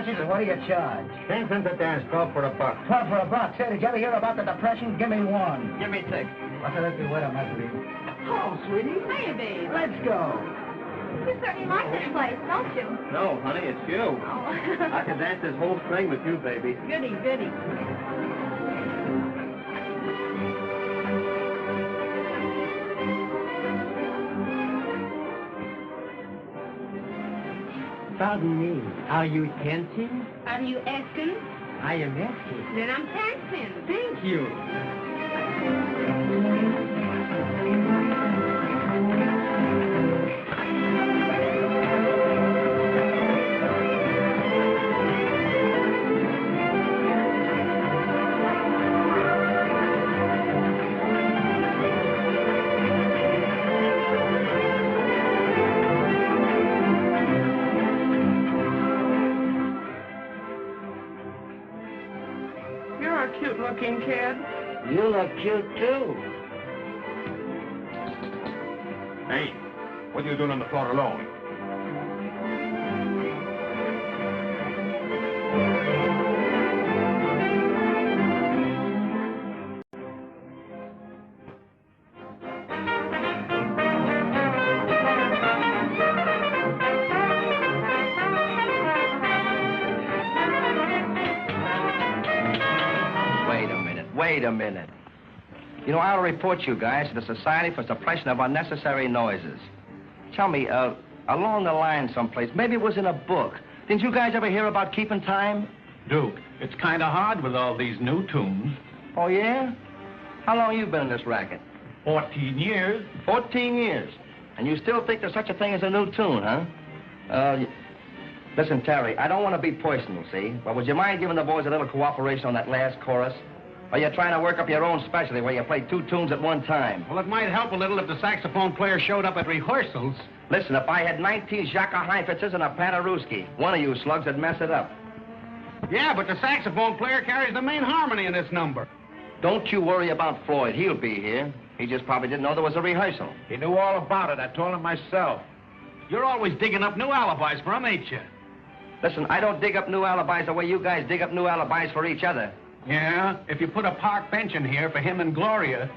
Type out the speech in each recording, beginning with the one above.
massages, or what do you charge? 10 cents a dance, 12 for a buck. 12 for a buck. Say, did you ever hear about the Depression? Give me one. Give me 6. What's the rest of what I'm asking? Oh, sweetie. Hiya, babe. Let's go. You certainly like this place, don't you? No, honey, it's you. Oh. I could dance this whole string with you, baby. Goody, goody. Pardon me, are you dancing? Are you asking? I am asking. Then I'm dancing. Thank you. Cute-looking kid. You look cute, too. Hey, what are you doing on the floor alone? Wait a minute. You know, I'll report you guys to the Society for Suppression of Unnecessary Noises. Tell me, along the line someplace, maybe it was in a book. Didn't you guys ever hear about keeping time? Duke, it's kind of hard with all these new tunes. Oh, yeah? How long you been in this racket? 14 years. 14 years. And you still think there's such a thing as a new tune, huh? Listen, Terry, I don't want to be personal, see? But would you mind giving the boys a little cooperation on that last chorus? Or you're trying to work up your own specialty where you play 2 tunes at one time? Well, it might help a little if the saxophone player showed up at rehearsals. Listen, if I had 19 Jacques Heifetzes and a Paderewski, one of you slugs would mess it up. Yeah, but the saxophone player carries the main harmony in this number. Don't you worry about Floyd. He'll be here. He just probably didn't know there was a rehearsal. He knew all about it. I told him myself. You're always digging up new alibis for him, ain't you? Listen, I don't dig up new alibis the way you guys dig up new alibis for each other. Yeah, if you put a park bench in here for him and Gloria,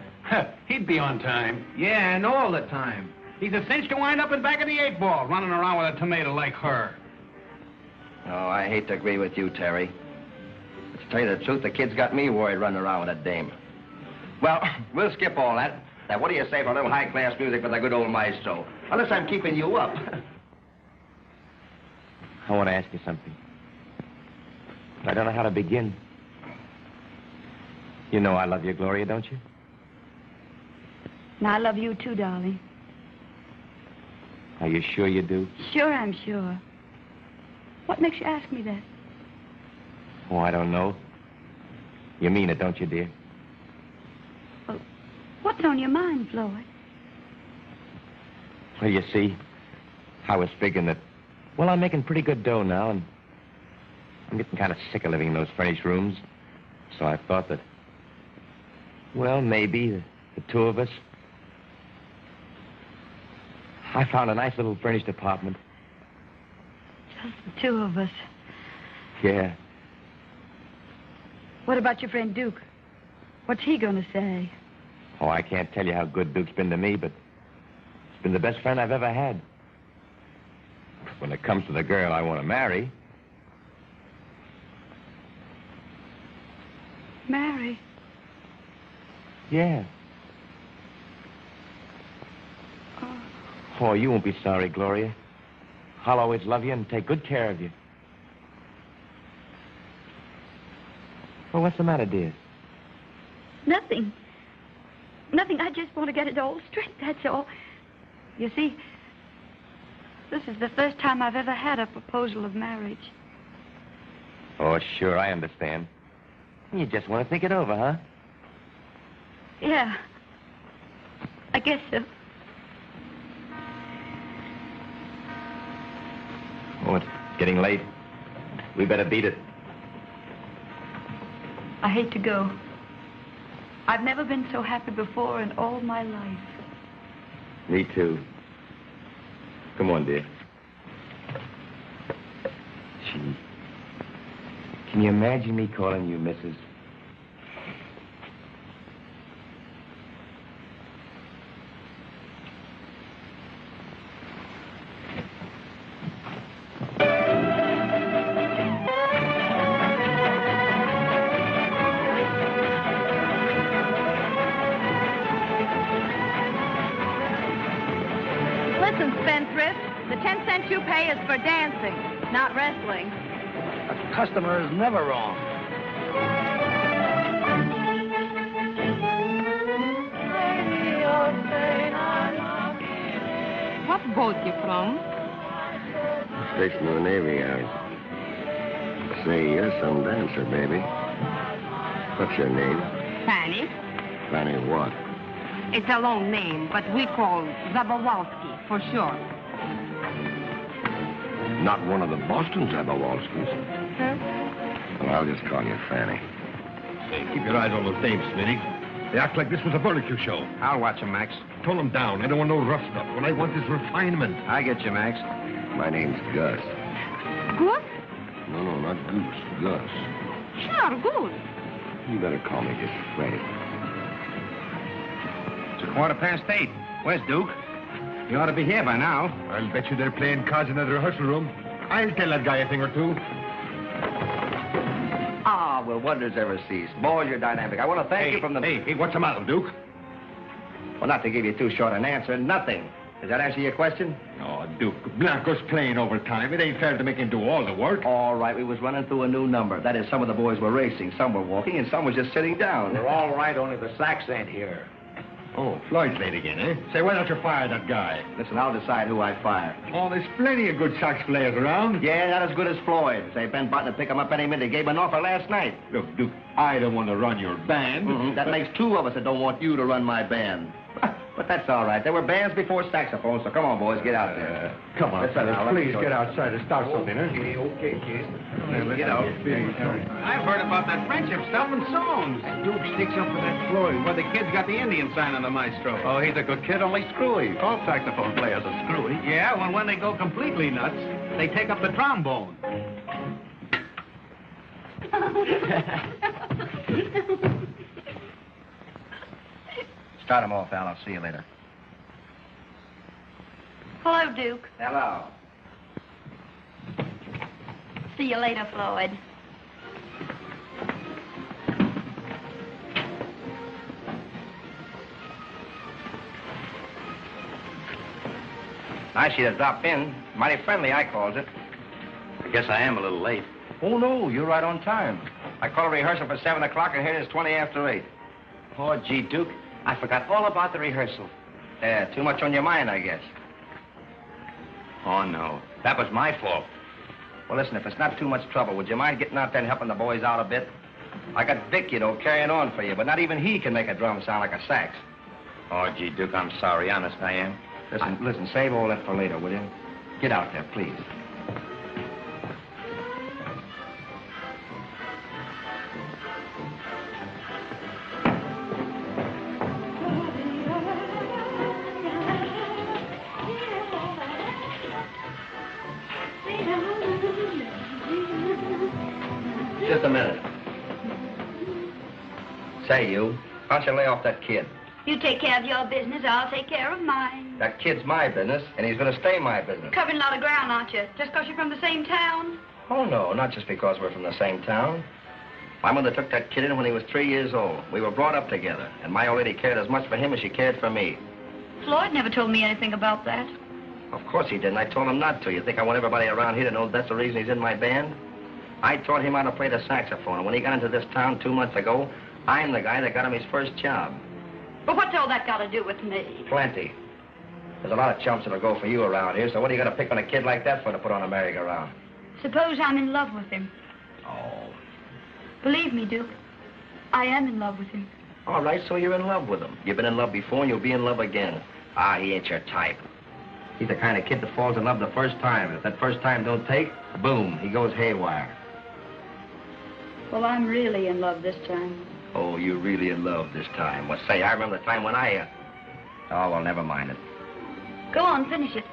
he'd be on time. Yeah, and all the time. He's a cinch to wind up in back of the 8 ball, running around with a tomato like her. Oh, I hate to agree with you, Terry. But to tell you the truth, the kid's got me worried running around with that dame. Well, we'll skip all that. Now, what do you say for a little high-class music with a good old maestro? Unless I'm keeping you up. I want to ask you something. I don't know how to begin. You know I love you, Gloria, don't you? And I love you too, darling. Are you sure you do? Sure, I'm sure. What makes you ask me that? Oh, I don't know. You mean it, don't you, dear? Well, what's on your mind, Floyd? Well, you see, I was figuring that, well, I'm making pretty good dough now, and I'm getting kind of sick of living in those furnished rooms. So I thought that, well, maybe the 2 of us. I found a nice little furnished apartment. Just the 2 of us. Yeah. What about your friend Duke? What's he going to say? Oh, I can't tell you how good Duke's been to me, but he's been the best friend I've ever had. When it comes to the girl I want to marry... Marry? Yeah. Oh, you won't be sorry, Gloria. I'll always love you and take good care of you. Well, what's the matter, dear? Nothing. Nothing. I just want to get it all straight, that's all. You see, this is the first time I've ever had a proposal of marriage. Oh, sure, I understand. You just want to think it over, huh? Yeah. I guess so. Oh, it's getting late. We better beat it. I hate to go. I've never been so happy before in all my life. Me too. Come on, dear. Gee, Can you imagine me calling you Mrs.? Listen, spendthrift, the 10 cents you pay is for dancing, not wrestling. A customer is never wrong. What boat you from? Station of the Navy Yard. Say, you're some dancer, baby. What's your name? Fanny. Fanny what? It's a long name, but we call Zabawalski for short. Not one of the Boston Zabawalskis. Well, I'll just call you Fanny. Hey, keep your eyes on those dames, Smitty. They act like this was a barbecue show. I'll watch him, Max. Tone them down. I don't want no rough stuff. What I want is refinement. I get you, Max. My name's Gus. Good? No, not Goose. Gus. Sure, good. You better call me just Freddy. It's 8:15. Where's Duke? He ought to be here by now. I'll bet you they're playing cards in that rehearsal room. I'll tell that guy a thing or two. Ah, well, wonders ever cease. Boy, you're dynamic. I want to thank you from the... Hey, what's the matter, Duke? Well, not to give you too short an answer, nothing. Does that answer your question? Oh, Duke, Blanco's playing overtime. It ain't fair to make him do all the work. All right, we was running through a new number. That is, some of the boys were racing, some were walking, and some was just sitting down. They're all right, only the sax ain't here. Oh, Floyd's late again, eh? Say, why don't you fire that guy? Listen, I'll decide who I fire. Oh, there's plenty of good sax players around. Yeah, not as good as Floyd. Say, Ben Button to pick him up any minute. He gave him an offer last night. Look, Duke, I don't want to run your band. That makes two of us that don't want you to run my band. But that's all right. There were bands before saxophones, so come on, boys, get out there. Come on, fellas, now, let's please go. get outside and start something, huh? Okay, kid. Get out. I've heard about that friendship stuff in songs. Duke sticks up for that Floyd. Well, the kid's got the Indian sign on the maestro. Oh, he's a good kid, only screwy. All saxophone players are screwy. Yeah, well, when they go completely nuts, they take up the trombone. Start him off, Al. I'll see you later. Hello, Duke. Hello. See you later, Floyd. Nice you to drop in. Mighty friendly, I calls it. I guess I am a little late. Oh, no, you're right on time. I called a rehearsal for 7 o'clock, and here it is 20 after 8. Oh, gee, Duke, I forgot all about the rehearsal. Yeah, too much on your mind, I guess. Oh, no. That was my fault. Well, listen, if it's not too much trouble, would you mind getting out there and helping the boys out a bit? I got Vic, you know, carrying on for you, but not even he can make a drum sound like a sax. Oh, gee, Duke, I'm sorry. Honest, I am. Listen, save all that for later, will you? Get out there, please. Just a minute. Say, you, why don't you lay off that kid? You take care of your business, I'll take care of mine. That kid's my business, and he's going to stay my business. Covering a lot of ground, aren't you? Just because you're from the same town? Oh, no, not just because we're from the same town. My mother took that kid in when he was 3 years old. We were brought up together, and my old lady cared as much for him as she cared for me. Floyd never told me anything about that. Of course he didn't. I told him not to. You think I want everybody around here to know that's the reason he's in my band? I taught him how to play the saxophone, and when he got into this town 2 months ago, I'm the guy that got him his first job. But what's all that got to do with me? Plenty. There's a lot of chumps that'll go for you around here, so what are you going to pick on a kid like that for to put on a merry-go-round? Suppose I'm in love with him. Oh. Believe me, Duke, I am in love with him. All right, so you're in love with him. You've been in love before, and you'll be in love again. Ah, he ain't your type. He's the kind of kid that falls in love the first time, and if that first time don't take, boom, he goes haywire. Well, I'm really in love this time. Oh, you're really in love this time. Well, say, I remember the time when I... Oh, well, never mind it. Go on, finish it.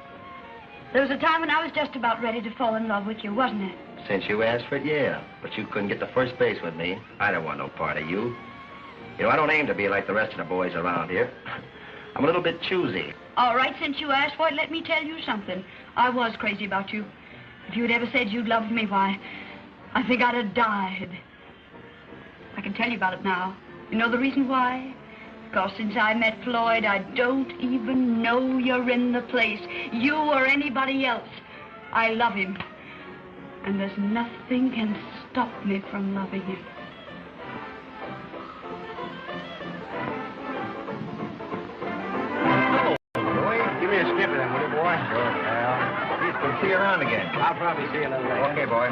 There was a time when I was just about ready to fall in love with you, wasn't it? Since you asked for it, yeah. But you couldn't get to first base with me. I don't want no part of you. You know, I don't aim to be like the rest of the boys around here. I'm a little bit choosy. All right, since you asked for it, let me tell you something. I was crazy about you. If you had ever said you'd loved me, why, I think I'd have died. I can tell you about it now. You know the reason why? Because since I met Floyd, I don't even know you're in the place. You or anybody else. I love him. And there's nothing can stop me from loving him. Give me a skip of them, will you, boy? Sure, pal. We'll see you around again. I'll probably see you a little later. Okay, boy.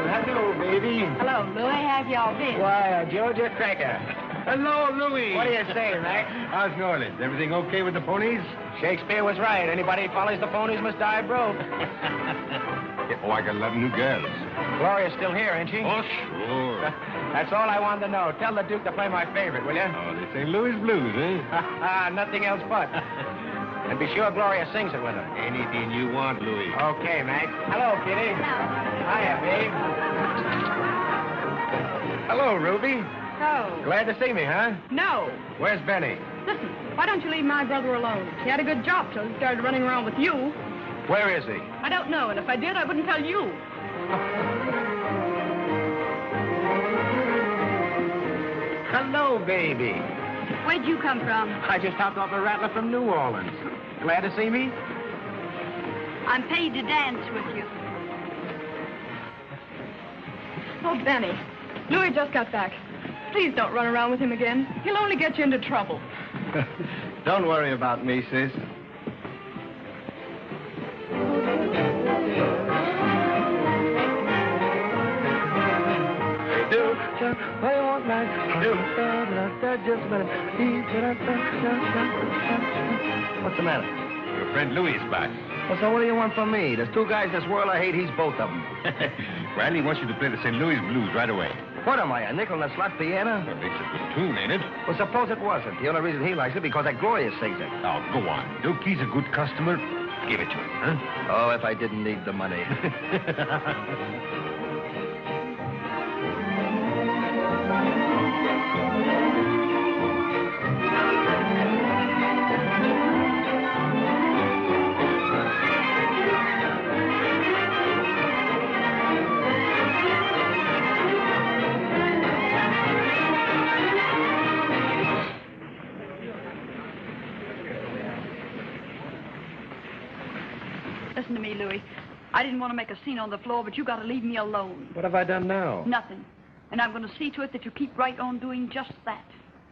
Well, hello, baby. Hello, Louie. How've y'all been? Why, Georgia Cracker. Hello, Louie. What do you say, Mac? How's New Orleans? Everything okay with the ponies? Shakespeare was right. Anybody who follows the ponies must die broke. Oh, I got 11 new girls. Gloria's still here, ain't she? Oh, sure. That's all I wanted to know. Tell the Duke to play my favorite, will you? Oh, the St. Louis Blues, eh? Nothing else but. And be sure Gloria sings it with her. Anything you want, Louis. Okay, Mac. Hello, Kitty. Hiya, babe. Hello, Ruby. Oh. Glad to see me, huh? No. Where's Benny? Listen, why don't you leave my brother alone? He had a good job till he started running around with you. Where is he? I don't know, and if I did, I wouldn't tell you. Hello, baby. Where'd you come from? I just hopped off a rattler from New Orleans. Glad to see me? I'm paid to dance with you. Oh, Benny. Louis just got back. Please don't run around with him again. He'll only get you into trouble. Don't worry about me, sis. What's the matter? Your friend Louis is back. Well, so what do you want from me? There's two guys in this world I hate. He's both of them. Riley wants you to play the St. Louis Blues right away. What am I, a nickel in a slot piano? Well, it's a good tune, ain't it? Well, suppose it wasn't. The only reason he likes it because that Gloria sings it. Oh, go on. Duke, he's a good customer. Give it to him, huh? Oh, if I didn't need the money. Listen to me, Louis. I didn't want to make a scene on the floor, but you got to leave me alone. What have I done now? Nothing. And I'm going to see to it that you keep right on doing just that.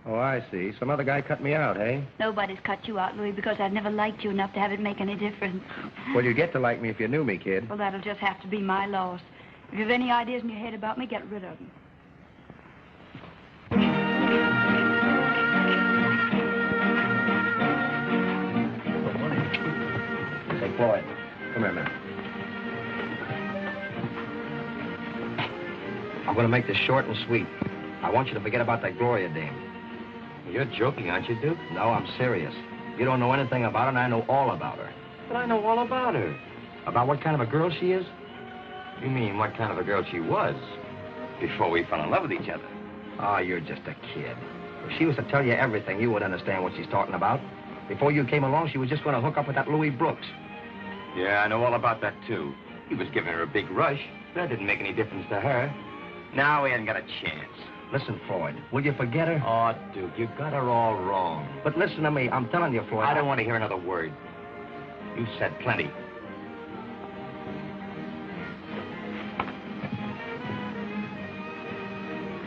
Oh, I see. Some other guy cut me out, eh? Nobody's cut you out, Louis, because I've never liked you enough to have it make any difference. Well, you get to like me if you knew me, kid. Well, that'll just have to be my loss. If you have any ideas in your head about me, get rid of them. Say, Floyd, come here, man. I'm going to make this short and sweet. I want you to forget about that Gloria dame. You're joking, aren't you, Duke? No, I'm serious. You don't know anything about her, and I know all about her. But I know all about her. About what kind of a girl she is? You mean what kind of a girl she was before we fell in love with each other? Oh, you're just a kid. If she was to tell you everything, you would understand what she's talking about. Before you came along, she was just going to hook up with that Louis Brooks. Yeah, I know all about that, too. He was giving her a big rush. That didn't make any difference to her. Now we hadn't got a chance. Listen, Floyd, will you forget her? Oh, Duke, you got her all wrong. But listen to me. I'm telling you, Floyd. I don't want to hear another word. You said plenty.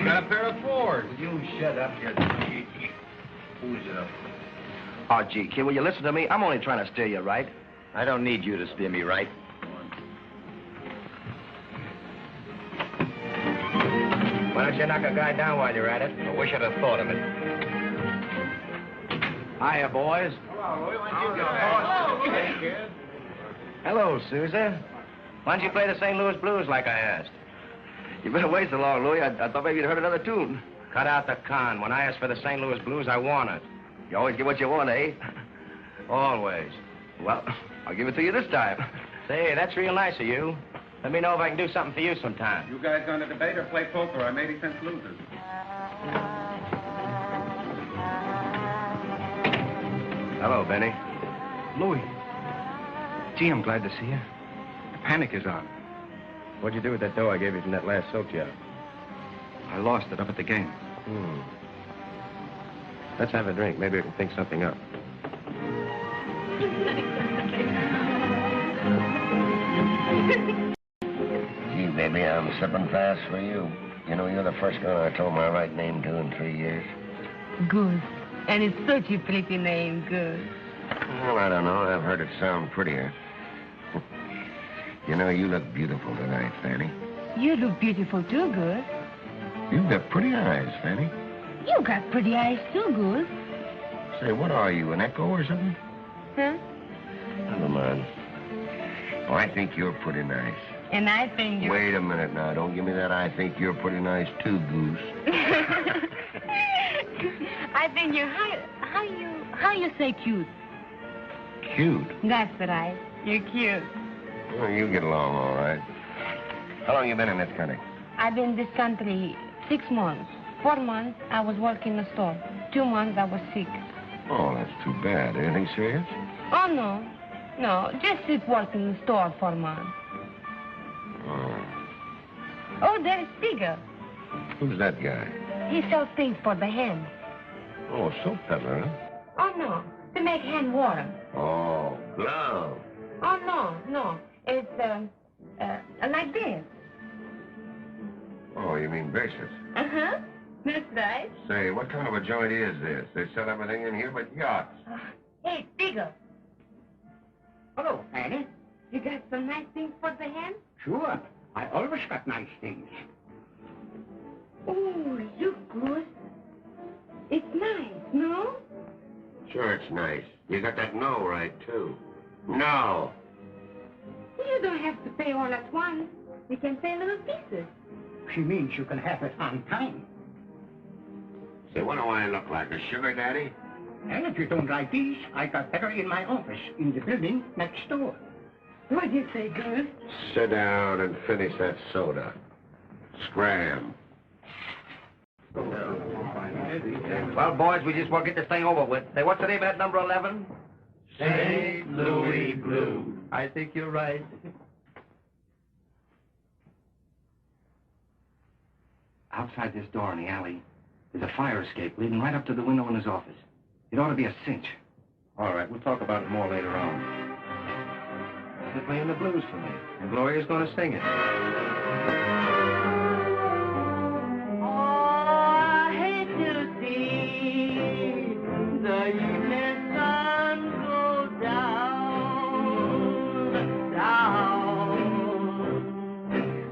Got a pair of fours. You shut up, you... Who's up? Oh, gee, kid, will you listen to me? I'm only trying to steer you right. I don't need you to steer me right. Why don't you knock a guy down while you're at it? I wish I'd have thought of it. Hiya, boys. Hello, Susan. Why don't you play the St. Louis Blues like I asked? You've been away so long, Louis. I thought maybe you'd heard another tune. Cut out the con. When I asked for the St. Louis Blues, I want it. You always get what you want, eh? Always. Well, I'll give it to you this time. Say, that's real nice of you. Let me know if I can do something for you sometime. You guys going to debate or play poker? I'm 80 cents losers. Hello, Benny. Louis. Gee, I'm glad to see you. The panic is on. What'd you do with that dough I gave you from that last soak job? I lost it up at the game. Let's have a drink. Maybe we can think something up. Gee, baby, I'm slipping fast for you. You know, you're the first girl I told my right name to in 3 years. Good. And it's such a pretty name, Good. Well, I don't know. I've heard it sound prettier. You know, you look beautiful tonight, Fanny. You look beautiful too, Good. You've got pretty eyes, Fanny. You got pretty eyes too, Good. Say, what are you, an echo or something? Huh? Never mind. Oh, I think you're pretty nice. And I think you're... Wait a minute now. Don't give me that I think you're pretty nice too, Goose. I think you're... How you say cute? Cute? That's right. You're cute. Well, you get along all right. How long you been in this country? I've been in this country 6 months. 4 months, I was working in the store. 2 months, I was sick. Oh, that's too bad. Anything serious? Oh, no. No, just sit work in the store for a month. Oh. Oh, there's Tigger. Who's that guy? He sells things for the hand. Oh, a soap peddler, huh? Oh, no, to make hand warm. Oh, glove. Oh, no. It's, like this. Oh, you mean bracelets? Uh-huh. That's right. Say, what kind of a joint is this? They sell everything in here but yachts. Hey, Tigger. Hello, Fanny. You got some nice things for the hand? Sure. I always got nice things. Oh, look good. It's nice, no? Sure, it's nice. You got that no right, too. No. You don't have to pay all at once. You can pay little pieces. She means you can have it on time. Say, what do I look like, a sugar daddy? And if you don't like these, I got better in my office in the building next door. What do you say, Good? Sit down and finish that soda. Scram. Well, boys, we just want to get this thing over with. Say, what's the name of that number 11? St. Louis Blue. I think you're right. Outside this door in the alley, there's a fire escape leading right up to the window in his office. It ought to be a cinch. All right, we'll talk about it more later on. They're playing the blues for me, and Gloria's going to sing it. I hate to see the evening sun go down.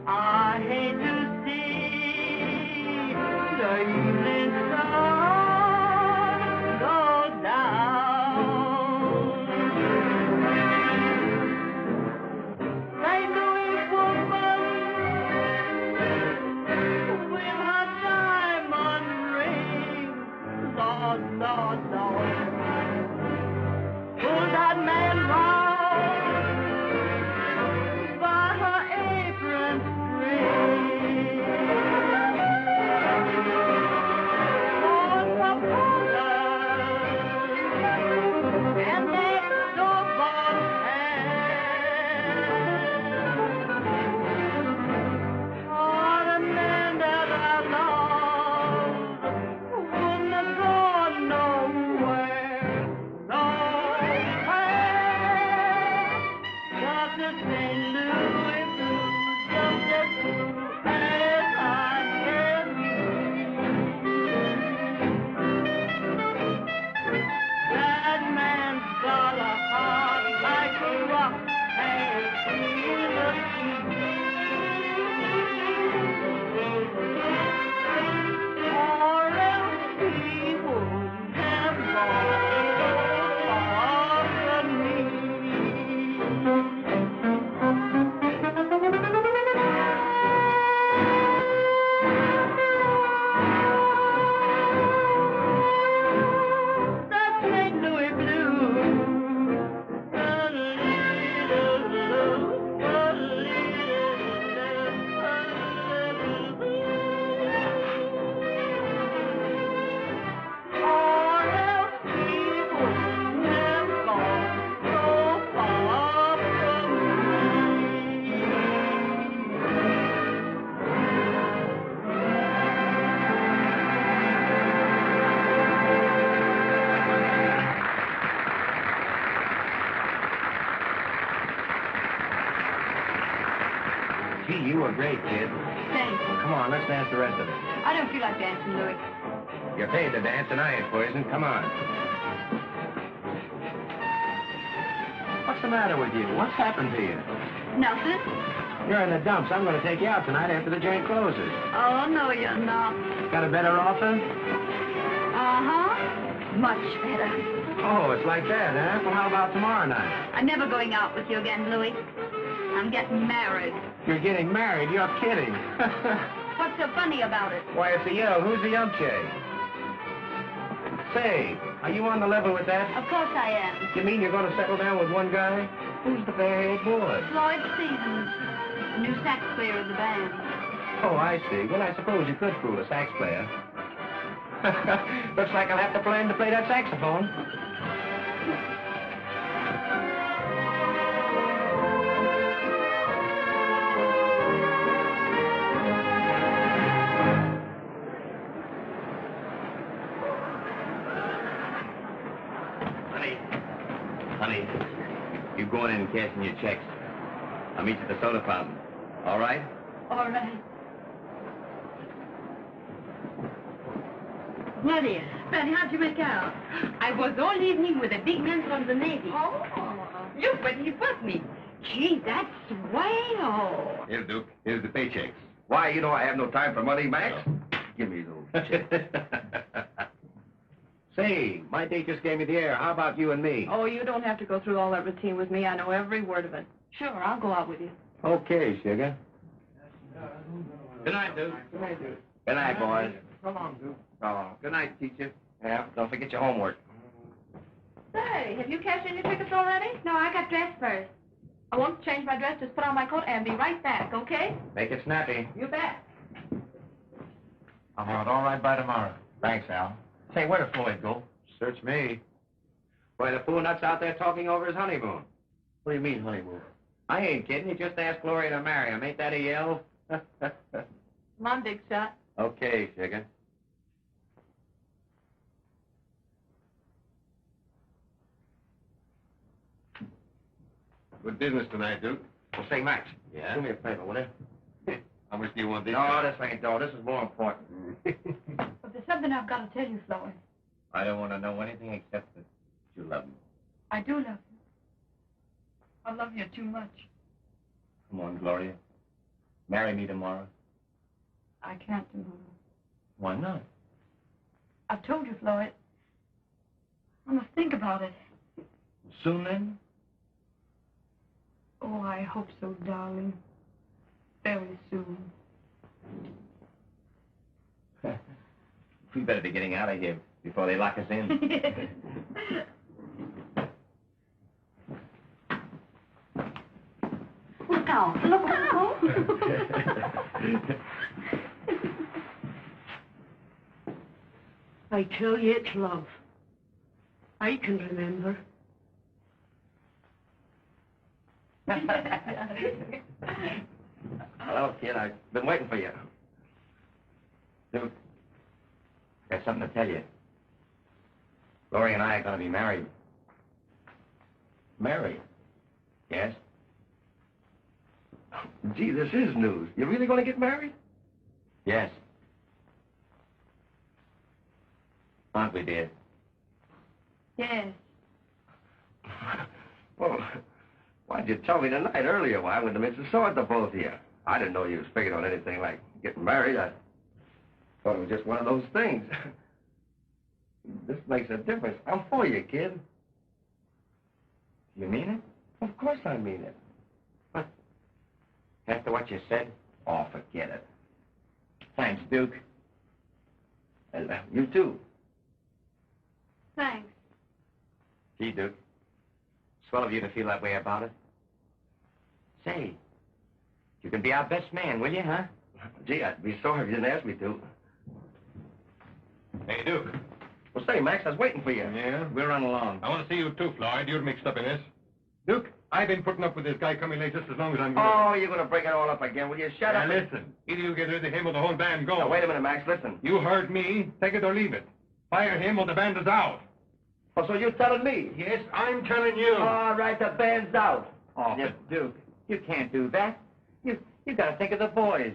I hate to see the evening sun go down. St. Louis woman with her diamond ring, Lord, pull that man round by her apron string. On the borders and next door for the man that I love wouldn't have gone nowhere. Got the St. Louis blues, just as blue as I can be. That man's got a heart like a rock hanging in the sea. Or else he wouldn't have gone so far from me. Gee, you were great, kid. Thanks. Come on, let's dance the rest of it. I don't feel like dancing, Louis. You're paid to dance, and I ain't poisoned. Come on. What's the matter with you? What's happened to you? Nothing. You're in the dumps. I'm going to take you out tonight after the joint closes. Oh, no, you're not. Got a better offer? Uh-huh. Much better. Oh, it's like that, huh? Well, how about tomorrow night? I'm never going out with you again, Louis. I'm getting married. You're getting married? You're kidding. What's so funny about it? Why, it's a yo. Who's the yumpche? Say, are you on the level with that? Of course I am. You mean you're going to settle down with one guy? Who's the fair-haired boy? Floyd Stevens, the new sax player of the band. Oh, I see. Well, I suppose you could fool a sax player. Looks like I'll have to plan to play that saxophone. Honey, you go in and cash in your checks. I'll meet you at the soda fountain. All right? All right. Gloria, Benny, how'd you make out? I was all evening with a big man from the Navy. Oh. Look what he brought me. Gee, that's swell. Here, Duke. Here's the paychecks. Why, you know I have no time for money, Max. Give me those checks. Say, my date just gave me the air. How about you and me? Oh, you don't have to go through all that routine with me. I know every word of it. Sure, I'll go out with you. Okay, sugar. Good night, Duke. Good night, Duke. Good night, boys. Come on, Duke. Oh, good night, teacher. Yeah, don't forget your homework. Say, have you cashed in your tickets already? No, I got dressed first. I want to change my dress, just put on my coat and be right back, okay? Make it snappy. You bet. I'll have it all right by tomorrow. Thanks, Al. Say, where did Floyd go? Search me. Why, the fool nut's out there talking over his honeymoon. What do you mean, honeymoon? I ain't kidding. He just asked Gloria to marry him. Ain't that a yell? Come on, big shot. Okay, sugar. Good business tonight, Duke. Well, say, Max. Yeah? Do me a favor, will you? How much do you want this? No, this ain't dough. This is more important. But there's something I've got to tell you, Floyd. I don't want to know anything except that you love me. I do love you. I love you too much. Come on, Gloria. Marry me tomorrow. I can't tomorrow. Why not? I've told you, Floyd. I must think about it. Soon, then? Oh, I hope so, darling. Very soon. We better be getting out of here before they lock us in. Look out. Look out. I tell you, it's love. I can remember. Hello, kid. I've been waiting for you. Duke, I got something to tell you. Gloria and I are going to be married. Married? Yes. Gee, this is news. You really going to get married? Yes. Aren't we, dear? Yes. Well, why'd you tell me tonight earlier? Why, I wouldn't have mentioned sword to both of you. I didn't know you was figuring on anything like getting married. I thought it was just one of those things. This makes a difference. I'm for you, kid. You mean it? Of course I mean it. But after what you said, oh, forget it. Thanks, Duke. And you too. Thanks. Gee, Duke. Swell of you to feel that way about it. Say, you can be our best man, will you, huh? Gee, I'd be sorry if you didn't ask me to. Hey, Duke. Well, say, Max, I was waiting for you. Yeah? We'll run along. I want to see you too, Floyd. You're mixed up in this. Duke, I've been putting up with this guy coming late just as long as I'm going to... Oh, you're going to break it all up again. Will you shut up? Now, listen. Either you get rid of him or the whole band goes. Now, wait a minute, Max. Listen. You heard me. Take it or leave it. Fire him or the band is out. Oh, so you're telling me? Yes, I'm telling you. All right, the band's out. Oh, but Duke, you can't do that. You got to think of the boys.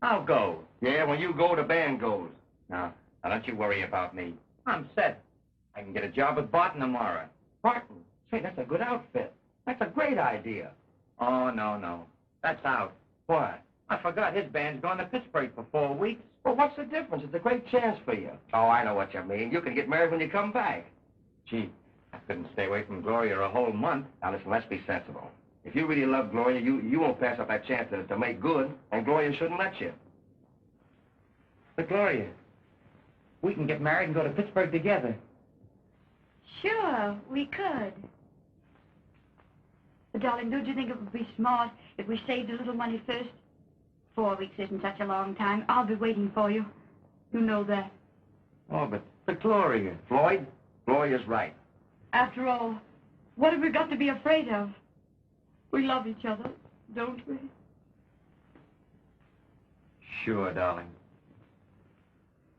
I'll go. Yeah, when you go, the band goes. Now don't you worry about me. I'm set. I can get a job with Barton tomorrow. Barton? Say, that's a good outfit. That's a great idea. Oh, no. That's out. What? I forgot his band's gone to Pittsburgh for 4 weeks. Well, what's the difference? It's a great chance for you. Oh, I know what you mean. You can get married when you come back. Gee, I couldn't stay away from Gloria a whole month. Now, listen, let's be sensible. If you really love Gloria, you won't pass up that chance to make good, and Gloria shouldn't let you. But, Gloria, we can get married and go to Pittsburgh together. Sure, we could. But, darling, don't you think it would be smart if we saved a little money first? 4 weeks isn't such a long time. I'll be waiting for you. You know that. Oh, but Gloria. Floyd, Gloria's right. After all, what have we got to be afraid of? We love each other, don't we? Sure, darling.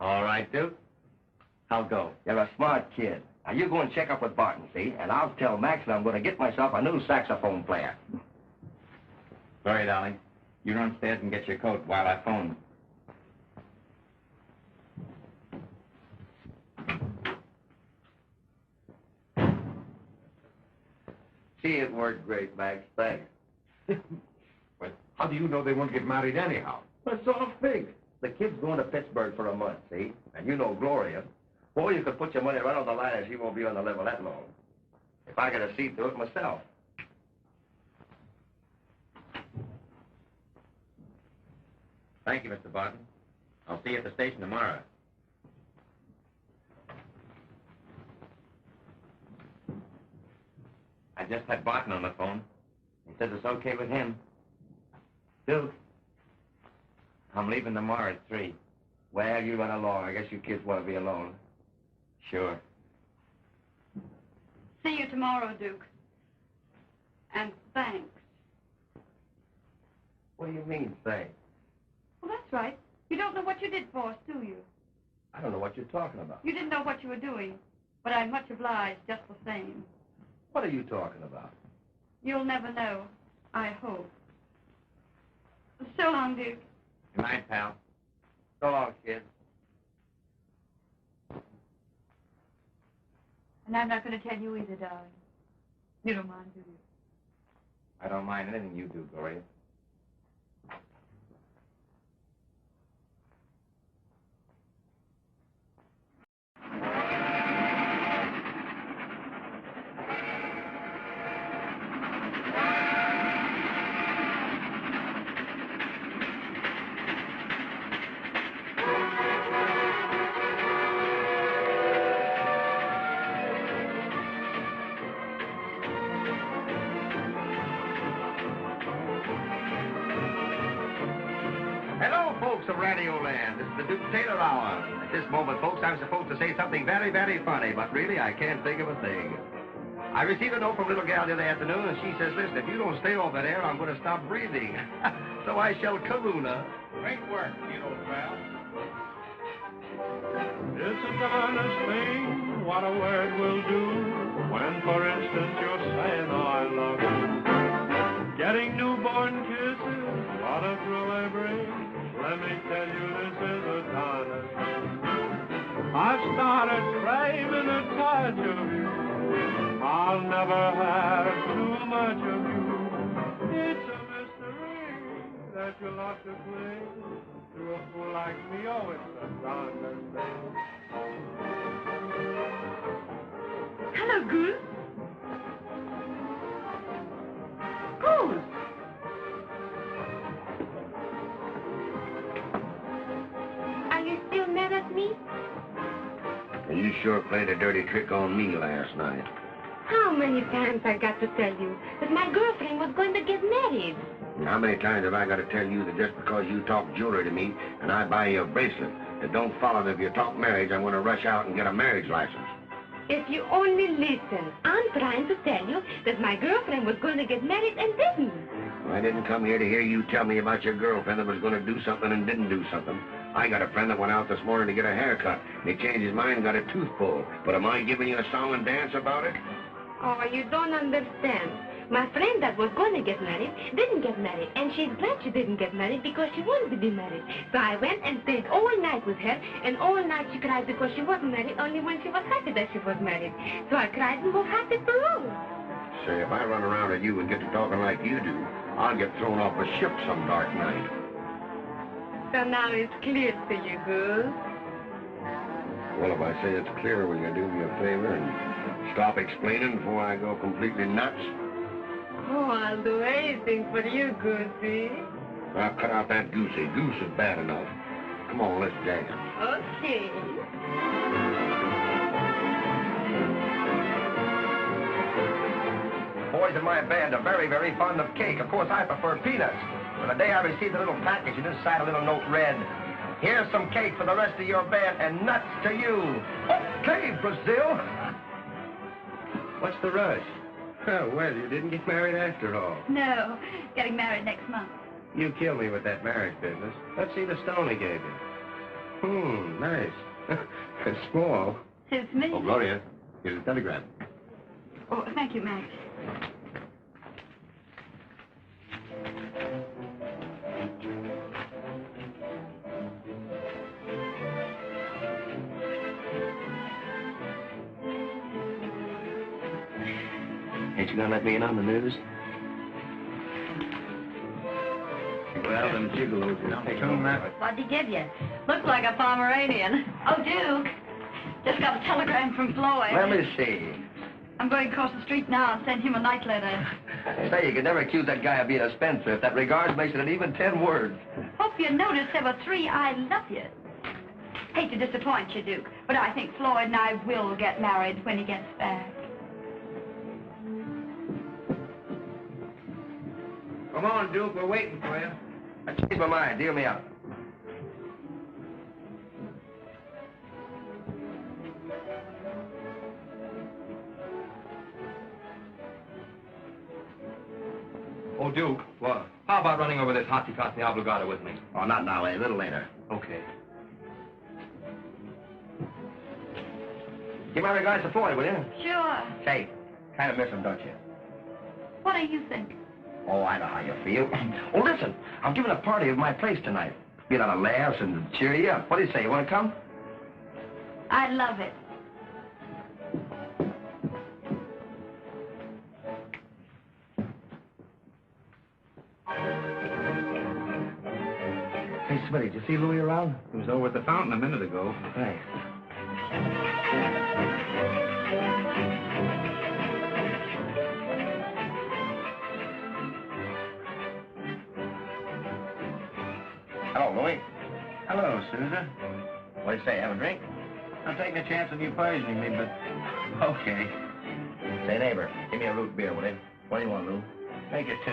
All right, Duke. I'll go. You're a smart kid. Now, you go and check up with Barton, see? And I'll tell Max that I'm going to get myself a new saxophone player. Sorry, darling. You run upstairs and get your coat while I phone. See, it worked great, Max. Thanks. Well, how do you know they won't get married anyhow? Well, it's all big. The kid's going to Pittsburgh for a month, see? And you know Gloria. Boy, you could put your money right on the line as she won't be on the level that long. If I get a seat to it myself. Thank you, Mr. Barton. I'll see you at the station tomorrow. I just had Barton on the phone. He says it's okay with him. Duke, I'm leaving tomorrow at 3. Well, you run along. I guess you kids want to be alone. Sure. See you tomorrow, Duke. And thanks. What do you mean, thanks? Well, that's right. You don't know what you did for us, do you? I don't know what you're talking about. You didn't know what you were doing, but I'm much obliged just the same. What are you talking about? You'll never know, I hope. So long, Duke. Good night, pal. So long, kid. And I'm not going to tell you either, darling. You don't mind, do you? I don't mind anything you do, Gloria. Of Radio Land. This is the Duke Taylor Hour. At this moment, folks, I'm supposed to say something very, very funny, but really, I can't think of a thing. I received a note from a little gal the other afternoon, and she says, listen, if you don't stay over there, I'm going to stop breathing. So I shall kahuna. Great work, you old pal. It's a honest thing, what a word will do, when, for instance, you're saying, oh, I love you. Getting newborn kisses, what a thrill they bring. Let me tell you, this is a honest thing. I've started craving a touch of you. I'll never have too much of you. It's a mystery that you'll have to cling to a fool like me. Oh, it's a honest thing. Hello, Goose. Goose. Are you still mad at me? And you sure played a dirty trick on me last night. How many times I got to tell you that my girlfriend was going to get married? And how many times have I got to tell you that just because you talk jewelry to me and I buy you a bracelet, it don't follow that if you talk marriage, I'm going to rush out and get a marriage license. If you only listen, I'm trying to tell you that my girlfriend was going to get married and didn't. I didn't come here to hear you tell me about your girlfriend that was going to do something and didn't do something. I got a friend that went out this morning to get a haircut, and he changed his mind and got a tooth pulled. But am I giving you a song and dance about it? Oh, you don't understand. My friend that was going to get married didn't get married, and she's glad she didn't get married because she wanted to be married. So I went and stayed all night with her, and all night she cried because she wasn't married, only when she was happy that she was married. So I cried and was happy for all. Say, if I run around at you and get to talking like you do, I'll get thrown off a ship some dark night. So now it's clear to you, Goose. Well, if I say it's clear, will you do me a favor and stop explaining before I go completely nuts? Oh, I'll do anything for you, Goosey. Now, cut out that goosey. Goose is bad enough. Come on, let's dance. Okay. Boys in my band are very, very fond of cake. Of course, I prefer peanuts. But the day I received the little package, and inside a little note read, "Here's some cake for the rest of your band, and nuts to you." Okay, Brazil. What's the rush? Oh, well, you didn't get married after all. No, getting married next month. You killed me with that marriage business. Let's see the stone he gave you. Nice. It's small. It's me. Oh, Gloria, here's a telegram. Oh, thank you, Max. Ain't you gonna let me in on the news? Well, them gigolos will take home that. What'd he give you? Looks like a Pomeranian. Oh, Duke. Just got a telegram from Floyd. Let me see. I'm going across the street now and send him a night letter. Say, you could never accuse that guy of being a spendthrift. That regards makes it an even 10 words. Hope you noticed there were 3 I love you. Hate to disappoint you, Duke, but I think Floyd and I will get married when he gets back. Come on, Duke, we're waiting for you. I changed my mind. Deal me out. Oh, Duke. What? How about running over this hotty-totty obligata with me? Oh, not now, a little later. Okay. Give my regards to Floyd, will you? Sure. Say, kind of miss him, don't you? What do you think? Oh, I know how you feel. Oh, listen, I'm giving a party at my place tonight. Be a lot of laughs and cheer you up. What do you say? You want to come? I love it. Hey, Smitty, did you see Louie around? He was over at the fountain a minute ago. Thanks. Hello, Louie. Hello, Susan. What do you say, have a drink? I'm taking a chance of you poisoning me, but okay. Say, neighbor, give me a root beer, will you? What do you want, Lou? Make it 2.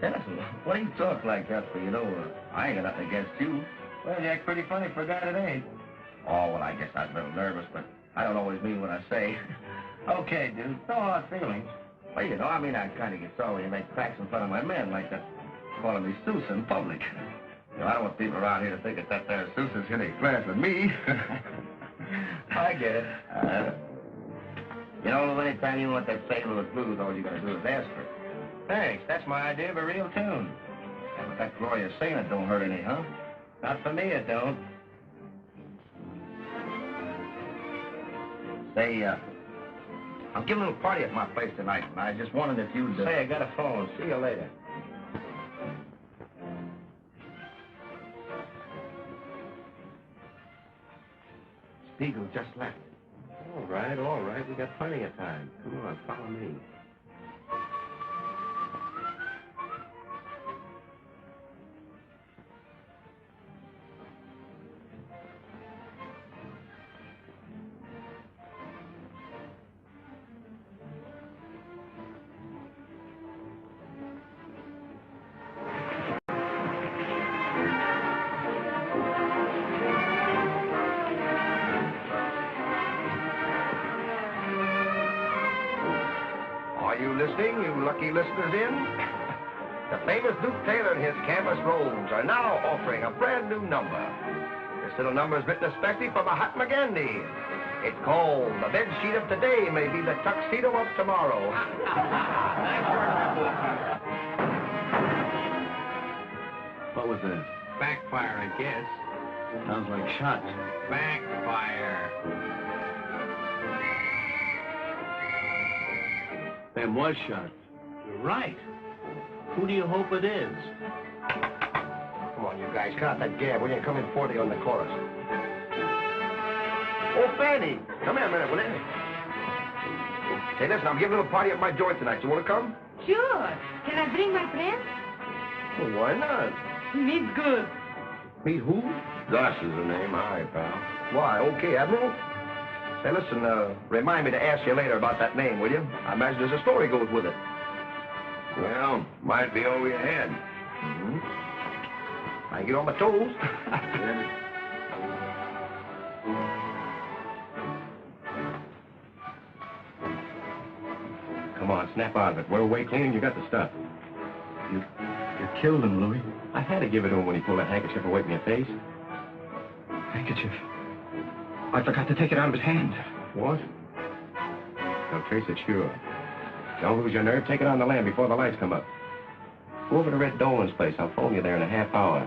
Hey, listen, what do you talk like that for? You know, I ain't got nothing against you. Well, you act pretty funny for a guy that ain't. Oh, well, I guess I was a little nervous, but I don't always mean what I say. Okay, dude. No hard feelings. Well, you know, I mean, I kind of get sorry when you make cracks in front of my men like that, calling me Seuss in public. You know, I don't want people around here to think that there Seuss is in a class with me. I get it. You know, anytime you want that St. Louis blues, all you got to do is ask for it. Thanks. That's my idea of a real tune. Yeah, but that Gloria singing it don't hurt any, huh? Not for me, it don't. Say, I'm giving a little party at my place tonight, and I just wondered if you'd... Say, I got a phone. See you later. Spiegel just left. All right, all right. We got plenty of time. Come on, follow me. Are you listening, you lucky listeners in? The famous Duke Taylor and his canvas rolls are now offering a brand new number. This little number is written especially for Mahatma Gandhi. It's cold. The bed sheet of today may be the tuxedo of tomorrow. What was that? Backfire, I guess. Sounds like shots. Backfire. Them was shots. You're right. Who do you hope it is? Come on, you guys. Cut out that gab. We ain't coming 40 on the chorus. Oh, Fanny. Come here a minute, will you? Hey, listen, I'm giving a little party at my joint tonight. You want to come? Sure. Can I bring my friends? Well, why not? Meet good. Meet who? Gus is the name. Hi, pal. Why, okay, Admiral. Say, listen, remind me to ask you later about that name, will you? I imagine there's a story goes with it. Well, might be over your head. Mm-hmm. I get on my toes. Come on, snap out of it. We're away cleaning. You got the stuff. You killed him, Louis. I had to give it to him when he pulled that handkerchief away from your face. Handkerchief. I forgot to take it out of his hand. What? They'll trace it, sure. Don't lose your nerve. Take it on the land before the lights come up. Go over to Red Dolan's place. I'll phone you there in a half hour.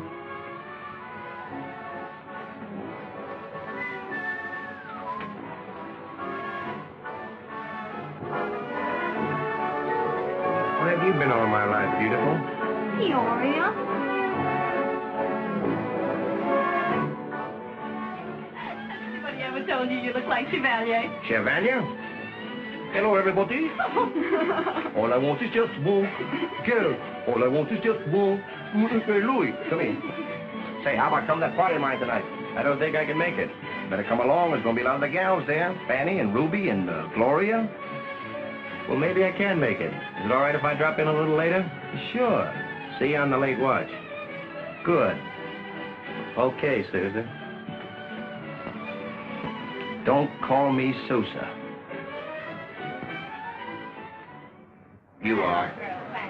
Where have you been all my life, beautiful? Peoria. Anybody ever told you look like Chevalier? Chevalier? Hello, everybody. All I want is just one. Girl, all I want is just one. Hey, Louis, come in. Say, how about come to that party of mine tonight? I don't think I can make it. Better come along. There's going to be a lot of the gals there. Fanny and Ruby and Gloria. Well, maybe I can make it. Is it all right if I drop in a little later? Sure. See you on the late watch. Good. Okay, Susan. Don't call me Sousa. You are.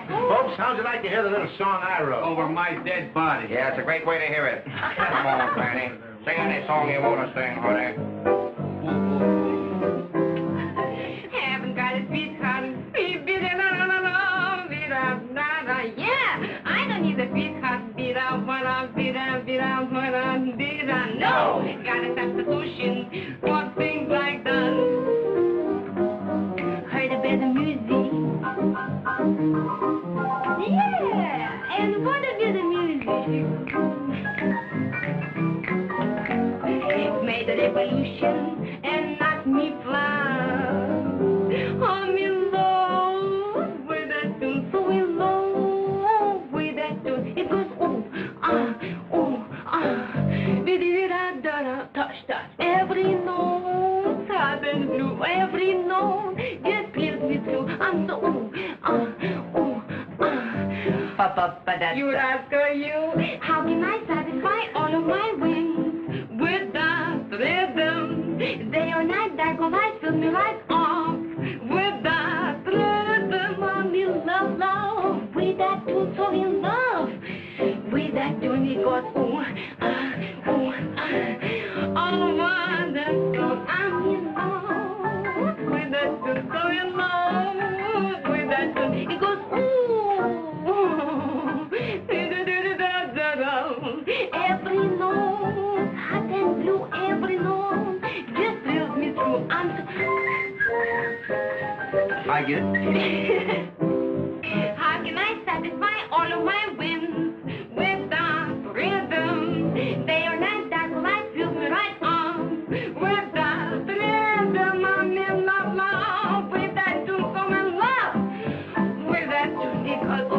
Folks, how'd you like to hear the little song I wrote? Over my dead body. Yeah, it's a great way to hear it. Come on, Fanny. Sing any song you want to sing, honey. Haven't got a sweetheart. Yeah, I don't need a sweetheart. No, got a substitution for things like that. Heard a bit of music. Yeah, and what a bit of music. It made a revolution and knocked me fly. I'm in love with that tune, so in love with that tune. It goes da-da-da-da, touch that. Every note, hot and blue, every note, just clears me through. I'm so You ask her, you, how can I satisfy all of my wings with that rhythm? Day or night, dark or light, fill me right off with that rhythm. I'm in love, love, with that tune, so in love. With that tune, it goes oh, wonderful. I'm in love with that tune, so in love with that tune, it goes every note, hot and blue, every note just thrills me through. I get it. How can I satisfy all of my whims with that rhythm? Day or night, dark or light fills me right on with that rhythm. I'm in love, love with that tune, so in love with that tune because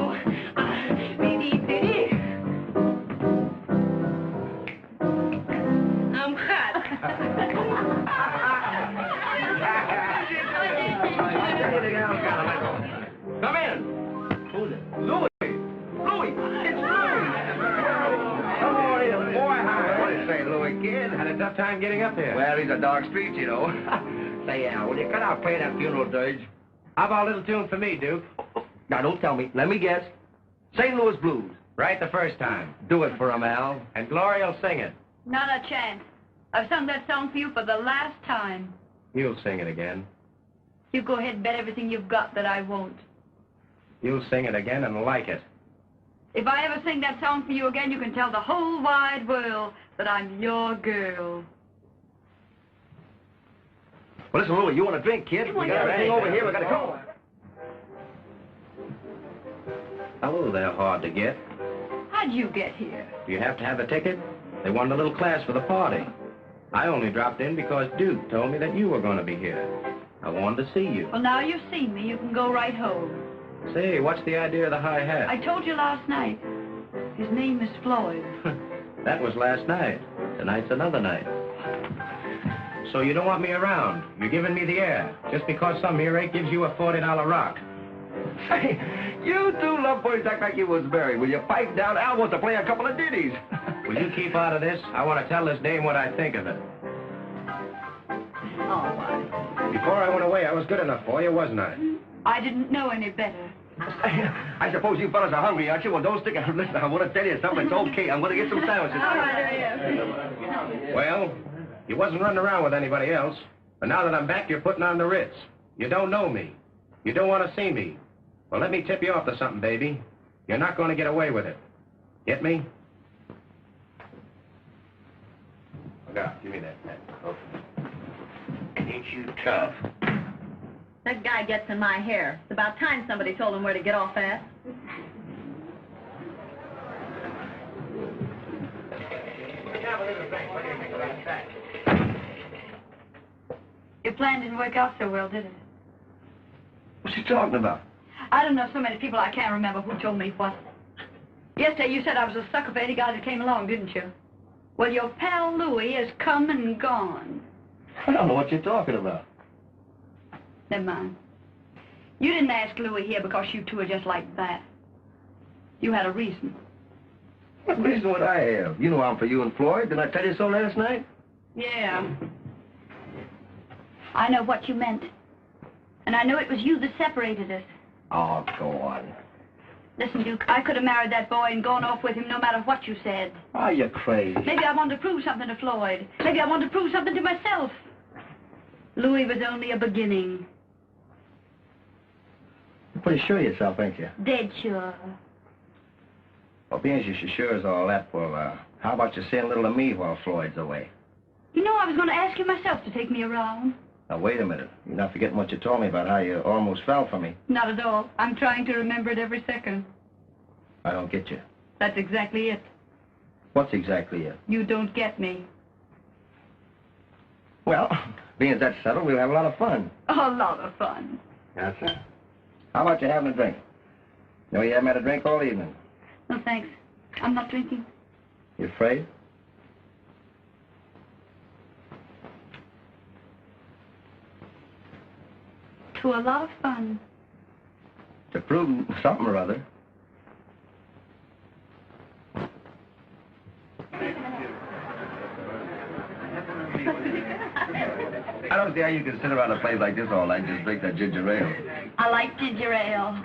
I'm hot. Come in. Who's it? Louis. Louis. It's Louis. Come on in, boy. Hi. What do you say, Louis, kid? Had a tough time getting up there. Well, he's a dark street, you know. Say, will you cut out playing that funeral dirge? How about a little tune for me, Duke? Now, don't tell me. Let me guess. St. Louis Blues. Right the first time. Do it for him, Al. And Gloria will sing it. Not a chance. I've sung that song for you for the last time. You'll sing it again. You go ahead and bet everything you've got that I won't. You'll sing it again and like it. If I ever sing that song for you again, you can tell the whole wide world that I'm your girl. Well, listen, Louie, you want a drink, kid? We got everything over here. We got to go. Hello there, hard to get. How'd you get here? Do you have to have a ticket? They wanted a little class for the party. I only dropped in because Duke told me that you were going to be here. I wanted to see you. Well, now you've seen me. You can go right home. Say, what's the idea of the high hat? I told you last night. His name is Floyd. That was last night. Tonight's another night. So you don't want me around. You're giving me the air. Just because some earache gives you a $40 rock. Hey, you two love boys act like you was married. Will you pipe down? Al wants to play a couple of ditties. Will you keep out of this? I want to tell this dame what I think of it. Oh, Before I went away, I was good enough for you, wasn't I? I didn't know any better. I suppose you fellas are hungry, aren't you? Well, don't stick around. Listen, I want to tell you something. It's okay. I'm going to get some sandwiches. All right, Well, you wasn't running around with anybody else. But now that I'm back, you're putting on the Ritz. You don't know me. You don't want to see me. Well, let me tip you off to something, baby. You're not going to get away with it. Get me? Now, give me that. Ain't you tough? That guy gets in my hair. It's about time somebody told him where to get off at. Your plan didn't work out so well, did it? What's he talking about? I don't know so many people I can't remember who told me what. Yesterday you said I was a sucker for any guy that came along, didn't you? Well, your pal Louie has come and gone. I don't know what you're talking about. Never mind. You didn't ask Louie here because you two are just like that. You had a reason. What reason would I have? You know I'm for you and Floyd. Didn't I tell you so last night? Yeah. I know what you meant. And I know it was you that separated us. Oh, go on. Listen, Duke, I could have married that boy and gone off with him no matter what you said. Oh, you're crazy. Maybe I wanted to prove something to Floyd. Maybe I wanted to prove something to myself. Louis was only a beginning. You're pretty sure of yourself, ain't you? Dead sure. Well, being as you're sure as all that, well, how about you say a little to me while Floyd's away? You know, I was going to ask you myself to take me around. Now, wait a minute. You're not forgetting what you told me about how you almost fell for me. Not at all. I'm trying to remember it every second. I don't get you. That's exactly it. What's exactly it? You don't get me. Well, being as that's settled, we'll have a lot of fun. A lot of fun. Yes, sir. How about you having a drink? No, you haven't had a drink all evening. No, thanks. I'm not drinking. You afraid? To a lot of fun. To prove something or other. I don't see how you can sit around a place like this all night and just drink that ginger ale. I like ginger ale.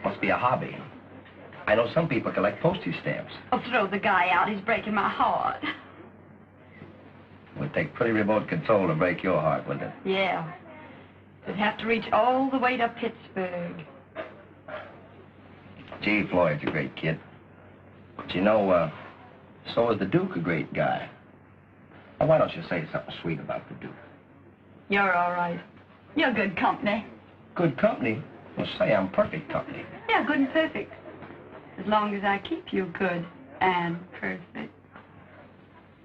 Must be a hobby. I know some people collect postage stamps. I'll throw the guy out. He's breaking my heart. It would take pretty remote control to break your heart, wouldn't it? Yeah. It'd have to reach all the way to Pittsburgh. Gee, Floyd's a great kid. But you know, so is the Duke a great guy. Now, why don't you say something sweet about the Duke? You're all right. You're good company. Good company? Well, say I'm perfect company. Yeah, good and perfect. As long as I keep you good and perfect.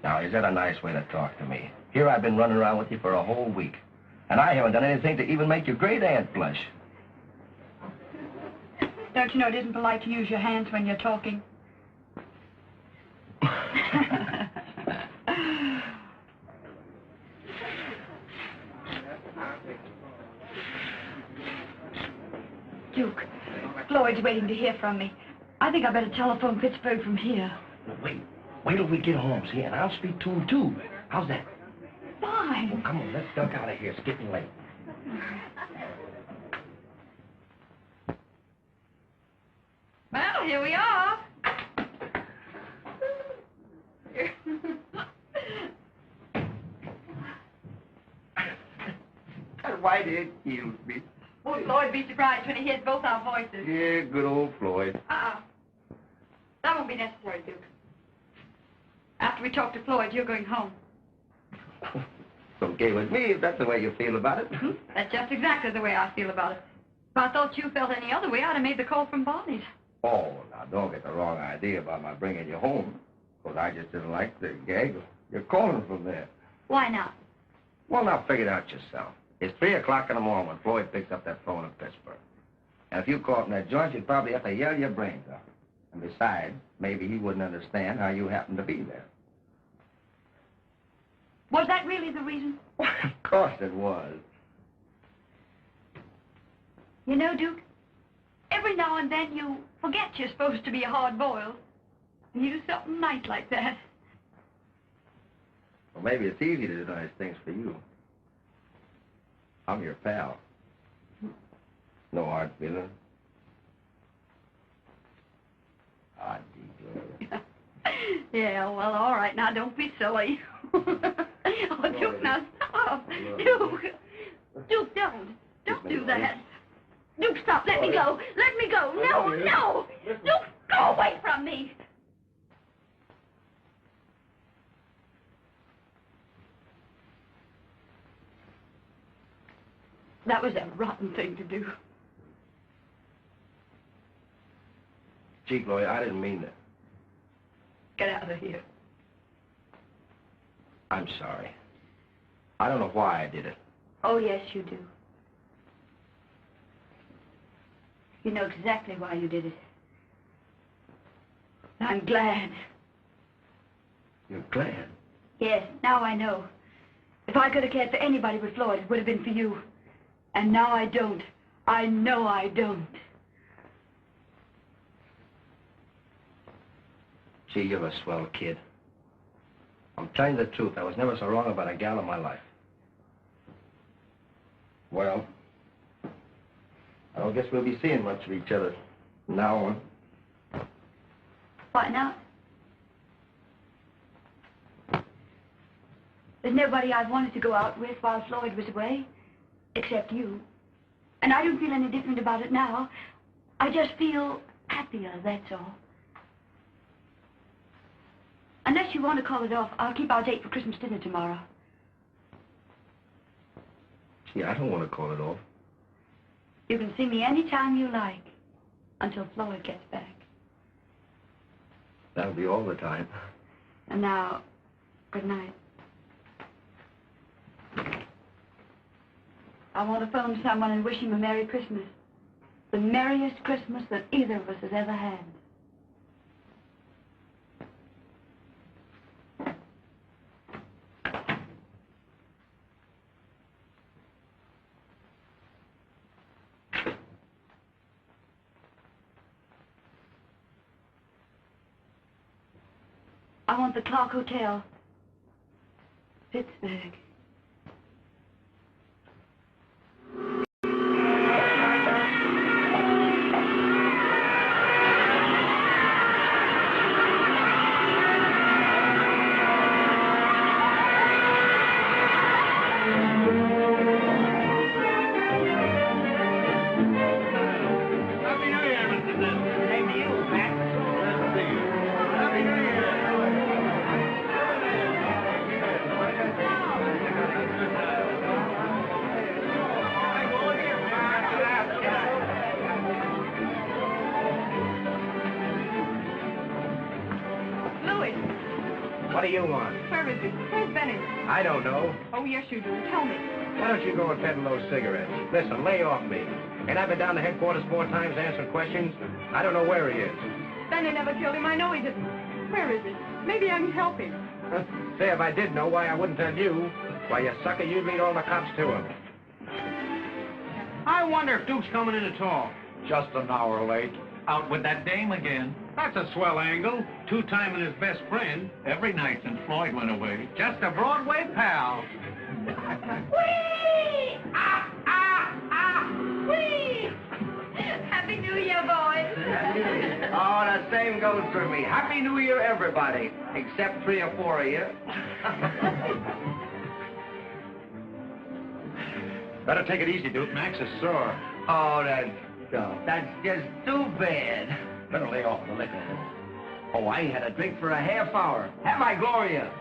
Now, is that a nice way to talk to me? Here I've been running around with you for a whole week, and I haven't done anything to even make your great aunt blush. Don't you know it isn't polite to use your hands when you're talking? Duke, Floyd's waiting to hear from me. I think I better telephone Pittsburgh from here. No, wait till we get home, see, and I'll speak to him, too. How's that? Fine. Well, come on, let's duck out of here. It's getting late. Well, here we are. White, it kills me. Won't Floyd be surprised when he hears both our voices? Yeah, good old Floyd. That won't be necessary, Duke. After we talk to Floyd, you're going home. It's okay with me if that's the way you feel about it. That's just exactly the way I feel about it. If I thought you felt any other way, I'd have made the call from Barney's. Oh, now, don't get the wrong idea about my bringing you home. Because I just didn't like the gag. You're calling from there. Why not? Well, now, figure it out yourself. It's 3 o'clock in the morning when Floyd picks up that phone in Pittsburgh. And if you caught in that joint, you'd probably have to yell your brains out. And besides, maybe he wouldn't understand how you happened to be there. Was that really the reason? Of course it was. You know, Duke, every now and then you forget you're supposed to be hard-boiled. And you do something nice like that. Well, maybe it's easy to do nice things for you. I'm your pal. No hard feelings. Ah, Yeah, well, all right. Now, don't be silly. Oh, Duke, now stop. Duke. Duke, don't do that. Duke, stop. Let me go. Let me go. No, no. Duke, go away from me. That was a rotten thing to do. Gee, Gloria, I didn't mean that. Get out of here. I'm sorry. I don't know why I did it. Oh, yes, you do. You know exactly why you did it. I'm glad. You're glad? Yes, now I know. If I could have cared for anybody but Floyd, it would have been for you. And now I don't. I know I don't. Gee, you're a swell kid. I'm telling you the truth. I was never so wrong about a gal in my life. Well, I don't guess we'll be seeing much of each other from now on. Why not? There's nobody I've wanted to go out with while Floyd was away, except you. And I don't feel any different about it now. I just feel happier, that's all. Unless you want to call it off, I'll keep our date for Christmas dinner tomorrow. Gee, I don't want to call it off. You can see me any time you like, until Floyd gets back. That'll be all the time. And now, good night. I want to phone someone and wish him a Merry Christmas. The merriest Christmas that either of us has ever had. I want the Clark Hotel, Pittsburgh. What do you want? Where is he? Where's Benny? I don't know. Oh, yes, you do. Tell me. Why don't you go and peddle those cigarettes? Listen, lay off me. Ain't I been down to headquarters 4 times answering questions? I don't know where he is. Benny never killed him. I know he didn't. Where is he? Maybe I can help him. Say, if I did know, why I wouldn't tell you. Why, you sucker, you'd lead all the cops to him. I wonder if Duke's coming in at all. Just an hour late. Out with that dame again. That's a swell angle. 2-timing his best friend every night since Floyd went away. Just a Broadway pal. Whee! Ah, ah, ah! Whee! Happy New Year, boys. Oh, the same goes for me. Happy New Year, everybody, except 3 or 4 of you. Better take it easy, Duke. Max is sore. Oh, that's just too bad. Better lay off the liquor. Oh, I had a drink for a half hour. Have I, Gloria?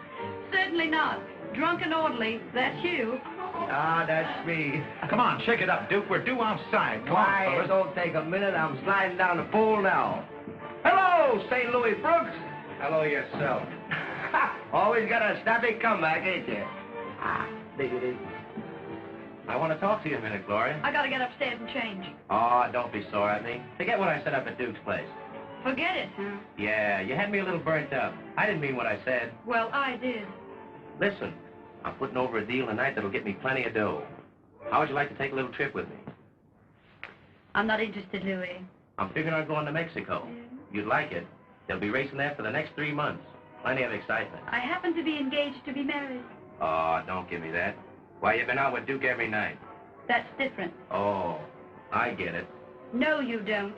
Certainly not. Drunk and orderly, that's you. Ah, that's me. Come on, shake it up, Duke. We're due outside. Come Why, on, it fellas. don't take a minute. I'm sliding down the pole now. Hello, St. Louis Brooks. Hello yourself. Always got a snappy comeback, ain't you? Ah, diggity. I want to talk to you a minute, Gloria. I gotta get upstairs and change. Oh, don't be sore at me. Forget what I said up at Duke's place. Forget it, huh? Yeah, you had me a little burnt up. I didn't mean what I said. Well, I did. Listen, I'm putting over a deal tonight that'll get me plenty of dough. How would you like to take a little trip with me? I'm not interested, Louis. I'm figuring on going to Mexico. You'd like it. They'll be racing there for the next 3 months. Plenty of excitement. I happen to be engaged to be married. Oh, don't give me that. Why, you've been out with Duke every night. That's different. Oh, I get it. No, you don't.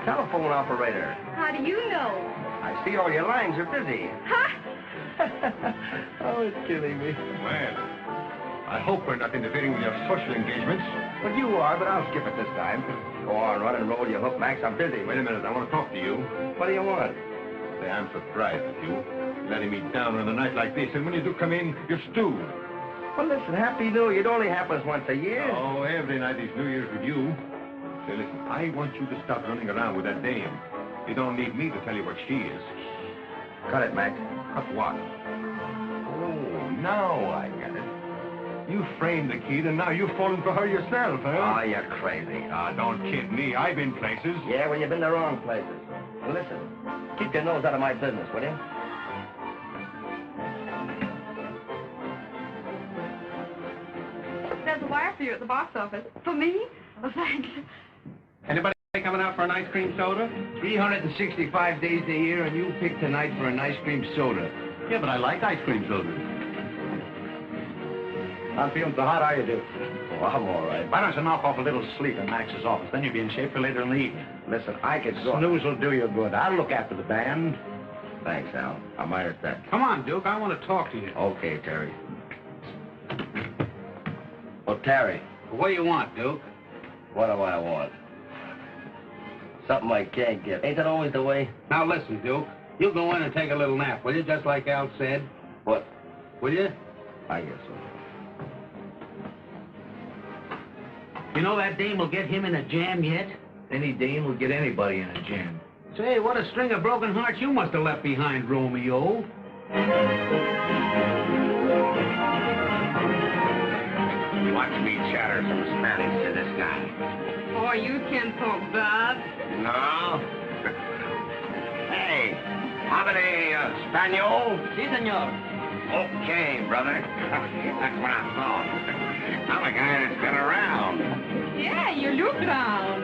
Telephone operator. How do you know? I see all your lines are busy. Oh, it's killing me. Well, I hope we're not interfering with your social engagements. Well, you are, but I'll skip it this time. Go on, run and roll your hook, Max. I'm busy. Wait a minute, I want to talk to you. What do you want? Say, I'm surprised at you. Letting me down on a night like this, and when you do come in, you're stewed. Well, listen, Happy New Year. It only happens once a year. Oh, every night is New Year's with you. Say, listen, I want you to stop running around with that dame. You don't need me to tell you what she is. Cut it, Max. Cut what? Oh, now I get it. You framed the kid, and now you've fallen for her yourself, huh? Oh, you're crazy. Ah, don't kid me. I've been places. Yeah, well, you've been the wrong places. And listen, keep your nose out of my business, will you? There's a wire for you at the box office. For me? Oh, thanks. Anybody coming out for an ice cream soda? 365 days a year, and you pick tonight for an ice cream soda. Yeah, but I like ice cream sodas. I'm feeling so hot, how you do? Oh, I'm all right. Why don't you knock off a little sleep in Max's office? Then you'll be in shape for later in the evening. Listen, I could go. Snooze will do you good. I'll look after the band. Thanks, Al. I might have that. Come on, Duke. I want to talk to you. Okay, Terry. Oh, Terry. What do you want, Duke? What do I want? Something I can't get. Ain't that always the way? Now listen, Duke. You go in and take a little nap, will you? Just like Al said. What? Will you? I guess so. You know that dame will get him in a jam yet? Any dame will get anybody in a jam. Say, what a string of broken hearts you must have left behind, Romeo. Watch me chatter some Spanish to this guy. Oh, you can talk bad. No? Hey, habla Espanol? Si, senor. Okay, brother. That's what I thought. I'm a guy that's been around. Yeah, you look round.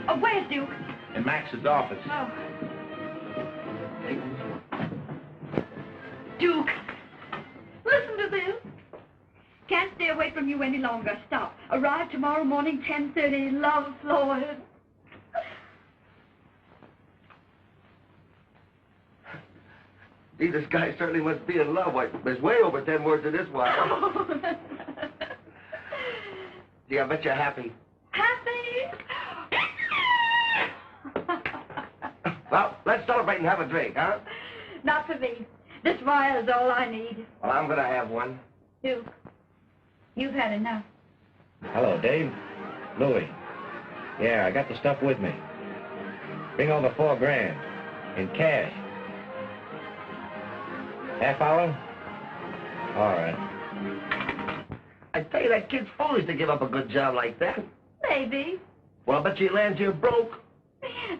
Oh, where's Duke? In Max's office. Oh. Duke, listen to this. Can't stay away from you any longer. Stop. Arrive tomorrow morning, 10:30. Love, Floyd. Gee, this guy certainly must be in love. Why, there's way over 10 words in this wire. Gee, I bet you're happy. Happy? Well, let's celebrate and have a drink, huh? Not for me. This wire is all I need. Well, I'm gonna have one. Duke, you've had enough. Hello, Dave. Louis. Yeah, I got the stuff with me. Bring over $4 grand in cash. Half hour? All right. I tell you, that kid's foolish to give up a good job like that. Maybe. Well, I bet you lands here broke.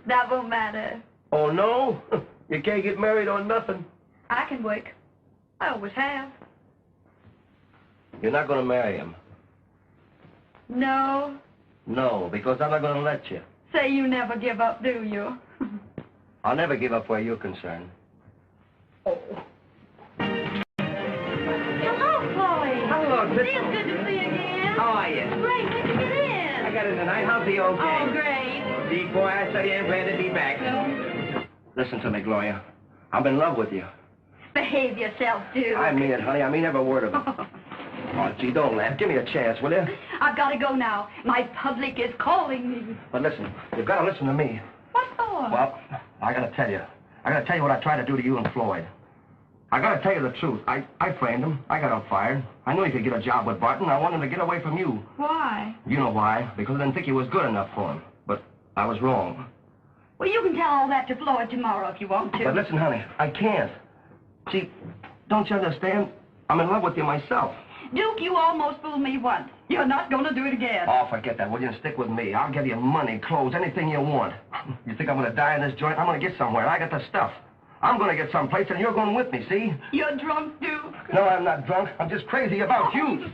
That won't matter. Oh, no? You can't get married on nothing. I can work. I always have. You're not gonna marry him. No. No, because I'm not gonna let you. Say you never give up, do you? I'll never give up where you're concerned. Oh. Hello, Floyd. Hello, It's good to see you again. How are are you? Great, when did you get in? I got in tonight. How's the old game? Oh, great. Big boy, I tell you, I'm glad to be back. Listen to me, Gloria. I'm in love with you. Behave yourself, Duke. I mean it, honey. I mean every word of it. Oh, gee, don't laugh. Give me a chance, will you? I've got to go now. My public is calling me. But listen, you've got to listen to me. What for? Well, I got to tell you. I got to tell you what I tried to do to you and Floyd. I got to tell you the truth. I framed him. I got him fired. I knew he could get a job with Burton. I wanted him to get away from you. Why? You know why. Because I didn't think he was good enough for him. But I was wrong. Well, you can tell all that to Floyd tomorrow if you want to. But listen, honey, I can't. See, don't you understand? I'm in love with you myself. Duke, you almost fooled me once. You're not going to do it again. Oh, forget that, will you? And stick with me. I'll give you money, clothes, anything you want. You think I'm going to die in this joint? I'm going to get somewhere. I got the stuff. I'm going to get someplace, and you're going with me, see? You're drunk, Duke. No, I'm not drunk. I'm just crazy about you.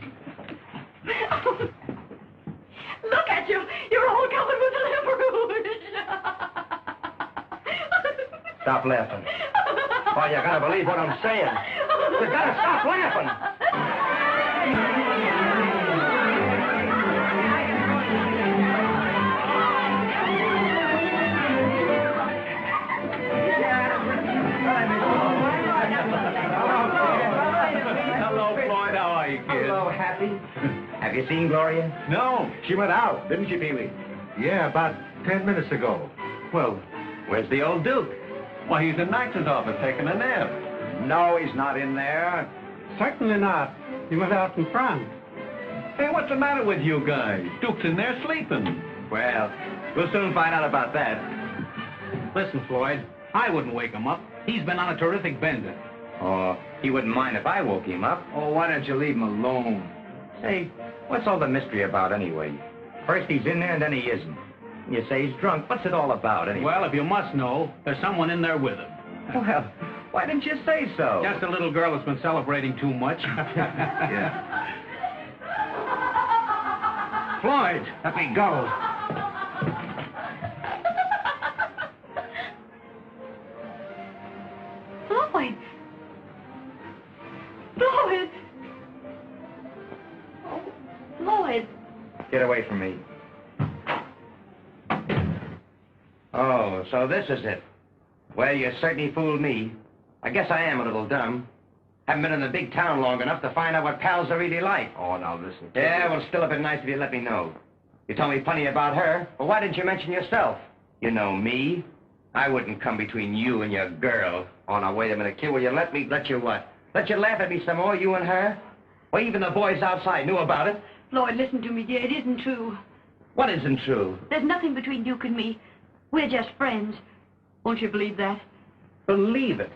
Look at you. You're all covered with liver rouge. Stop laughing. Oh, you're going to believe what I'm saying. You got to stop laughing. Hello, Floyd. How are you, kid? Hello, Happy. Have you seen Gloria? No, she went out, didn't she, Pee-wee? Yeah, about 10 minutes ago. Well, where's the old Duke? Why, he's in Max's office taking a nap. No, he's not in there. Certainly not. He was out in front. Hey, what's the matter with you guys? Duke's in there sleeping. Well, we'll soon find out about that. Listen, Floyd, I wouldn't wake him up. He's been on a terrific bender. Oh, he wouldn't mind if I woke him up. Oh, why don't you leave him alone? Say, what's all the mystery about anyway? First he's in there and then he isn't. You say he's drunk. What's it all about anyway? Well, if you must know, there's someone in there with him. Well, why didn't you say so? Just a little girl that's been celebrating too much. Yeah. Floyd, Let me go. Floyd. Floyd. Oh, Floyd. Get away from me. Oh, so this is it. Well, you certainly fooled me. I guess I am a little dumb. Haven't been in the big town long enough to find out what pals are really like. Oh, now listen. Yeah, well, still, it'd been nice if you let me know. You told me plenty about her. Well, why didn't you mention yourself? You know me. I wouldn't come between you and your girl. Oh, now, wait a minute, kid. Will you let you what? Let you laugh at me some more, you and her? Well, even the boys outside knew about it. Floyd, listen to me, dear. It isn't true. What isn't true? There's nothing between Duke and me. We're just friends. Won't you believe that? Believe it.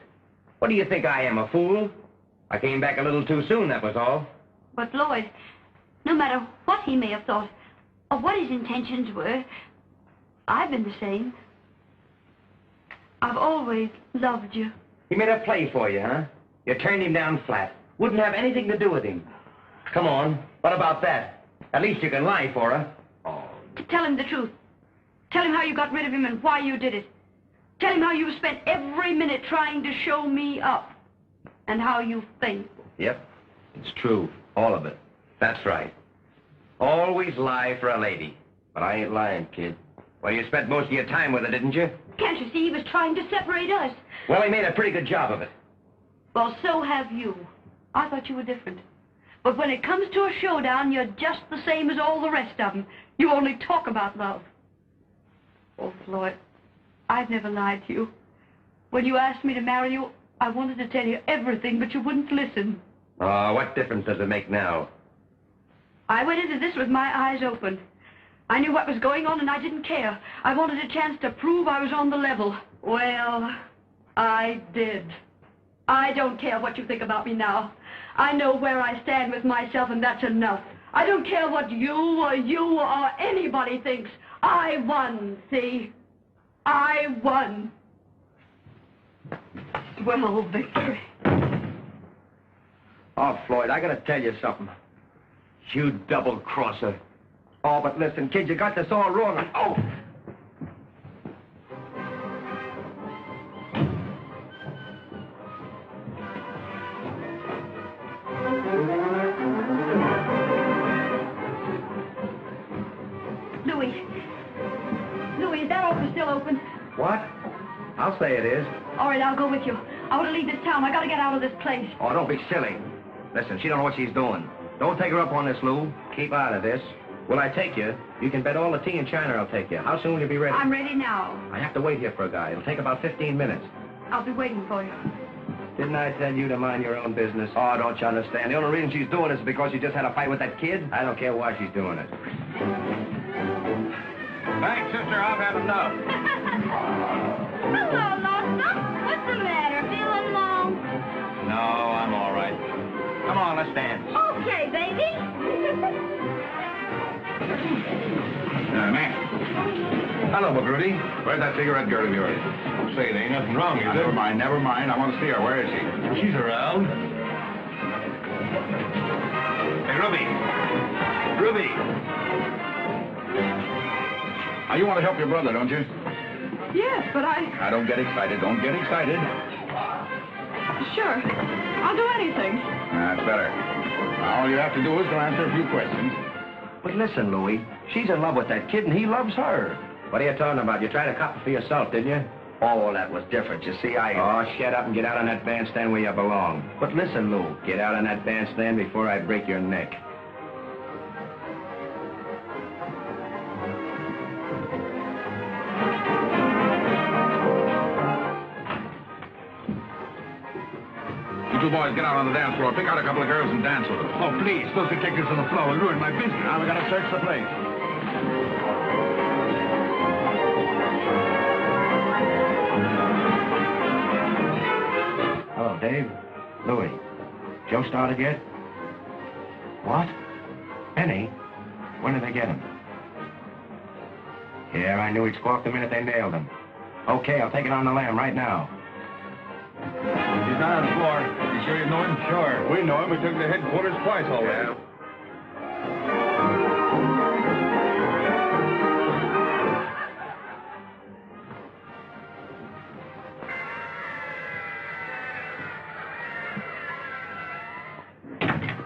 What do you think I am, a fool? I came back a little too soon, that was all. But, Floyd, no matter what he may have thought, or what his intentions were, I've been the same. I've always loved you. He made a play for you, huh? You turned him down flat. Wouldn't have anything to do with him. Come on, what about that? At least you can lie for her. Oh. Tell him the truth. Tell him how you got rid of him and why you did it. Tell him how you spent every minute trying to show me up. And how you think. Yep, it's true. All of it. That's right. Always lie for a lady. But I ain't lying, kid. Well, you spent most of your time with her, didn't you? Can't you see he was trying to separate us? Well, he made a pretty good job of it. Well, so have you. I thought you were different. But when it comes to a showdown, you're just the same as all the rest of them. You only talk about love. Oh, Floyd, I've never lied to you. When you asked me to marry you, I wanted to tell you everything, but you wouldn't listen. Oh, what difference does it make now? I went into this with my eyes open. I knew what was going on, and I didn't care. I wanted a chance to prove I was on the level. Well, I did. I don't care what you think about me now. I know where I stand with myself, and that's enough. I don't care what you or anybody thinks. I won, see? I won. Well, victory. Oh, Floyd, I gotta tell you something. You double-crosser. Oh, but listen, kid, you got this all wrong. Oh! open? What? I'll say it is. All right, I'll go with you. I want to leave this town. I got to get out of this place. Oh, don't be silly. Listen, she don't know what she's doing. Don't take her up on this, Lou. Keep out of this. Will I take you? You can bet all the tea in China I'll take you. How soon will you be ready? I'm ready now. I have to wait here for a guy. It'll take about 15 minutes. I'll be waiting for you. Didn't I tell you to mind your own business? Oh, don't you understand? The only reason she's doing this is because she just had a fight with that kid. I don't care why she's doing it. Thanks, sister. I've had enough. Hello, Lawson. What's the matter? Feeling long? No, I'm all right. Come on, let's dance. Okay, baby. Mac. Hello, McGrudy. Where's that cigarette girl of yours? Say, there ain't nothing wrong, is there? Never mind, never mind. I want to see her. Where is she? She's around. Hey, Ruby. Ruby. Now, you want to help your brother, don't you? Yes, but I... Now, don't get excited. Don't get excited. Sure. I'll do anything. That's better. Now, all you have to do is to answer a few questions. But listen, Louie, she's in love with that kid and he loves her. What are you talking about? You tried to cop it for yourself, didn't you? Oh, well, that was different. You see, Oh, shut up and get out on that bandstand where you belong. But listen, Lou, get out on that bandstand before I break your neck. You two boys get out on the dance floor. Pick out a couple of girls and dance with them. Oh, please. Those detectives on the floor will ruin my business. Now we got to search the place. Hello, Dave. Louie. Joe started yet? What? Benny? When did they get him? Yeah, I knew he'd squawk the minute they nailed him. Okay, I'll take it on the lam right now. He's not on the floor. You sure you know him? Sure. We know him. We took him to headquarters twice already. Yeah.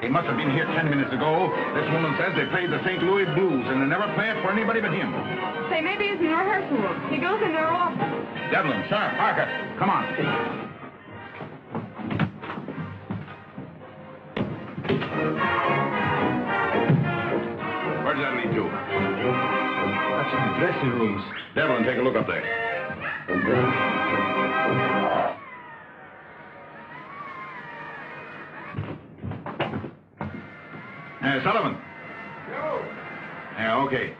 He must have been here 10 minutes ago. This woman says they played the St. Louis Blues, and they never play it for anybody but him. Say, maybe he's in the rehearsal room. He goes in there often. Devlin, sir, Parker, come on. Where does that lead to? That's in the dressing rooms. Devlin, take a look up there. Sullivan. Yo. Yeah, okay.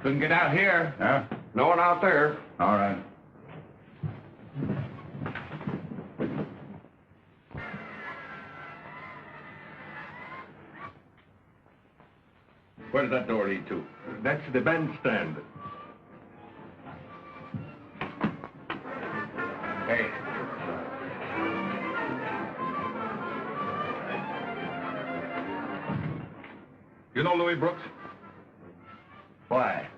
Couldn't get out here. Huh? No one out there. All right. Where does that door lead to? That's the bandstand. Hey. You know Louis Brooks? Why?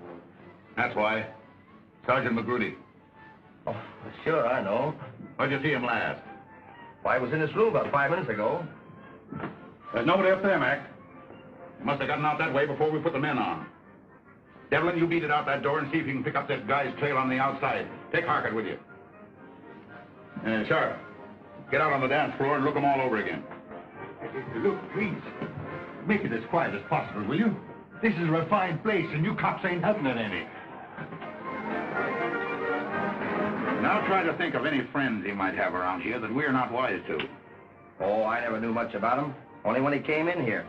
That's why. Sergeant McGrudy. Oh, sure, I know. Where'd you see him last? Why, I was in this room about 5 minutes ago. There's nobody up there, Mac. He must have gotten out that way before we put the men on. Devlin, you beat it out that door and see if you can pick up this guy's trail on the outside. Take Harkett with you. Sharp, get out on the dance floor and look them all over again. Look, please. Make it as quiet as possible, will you? This is a refined place, and you cops ain't helping it any. Now try to think of any friends he might have around here that we're not wise to. Oh, I never knew much about him. Only when he came in here.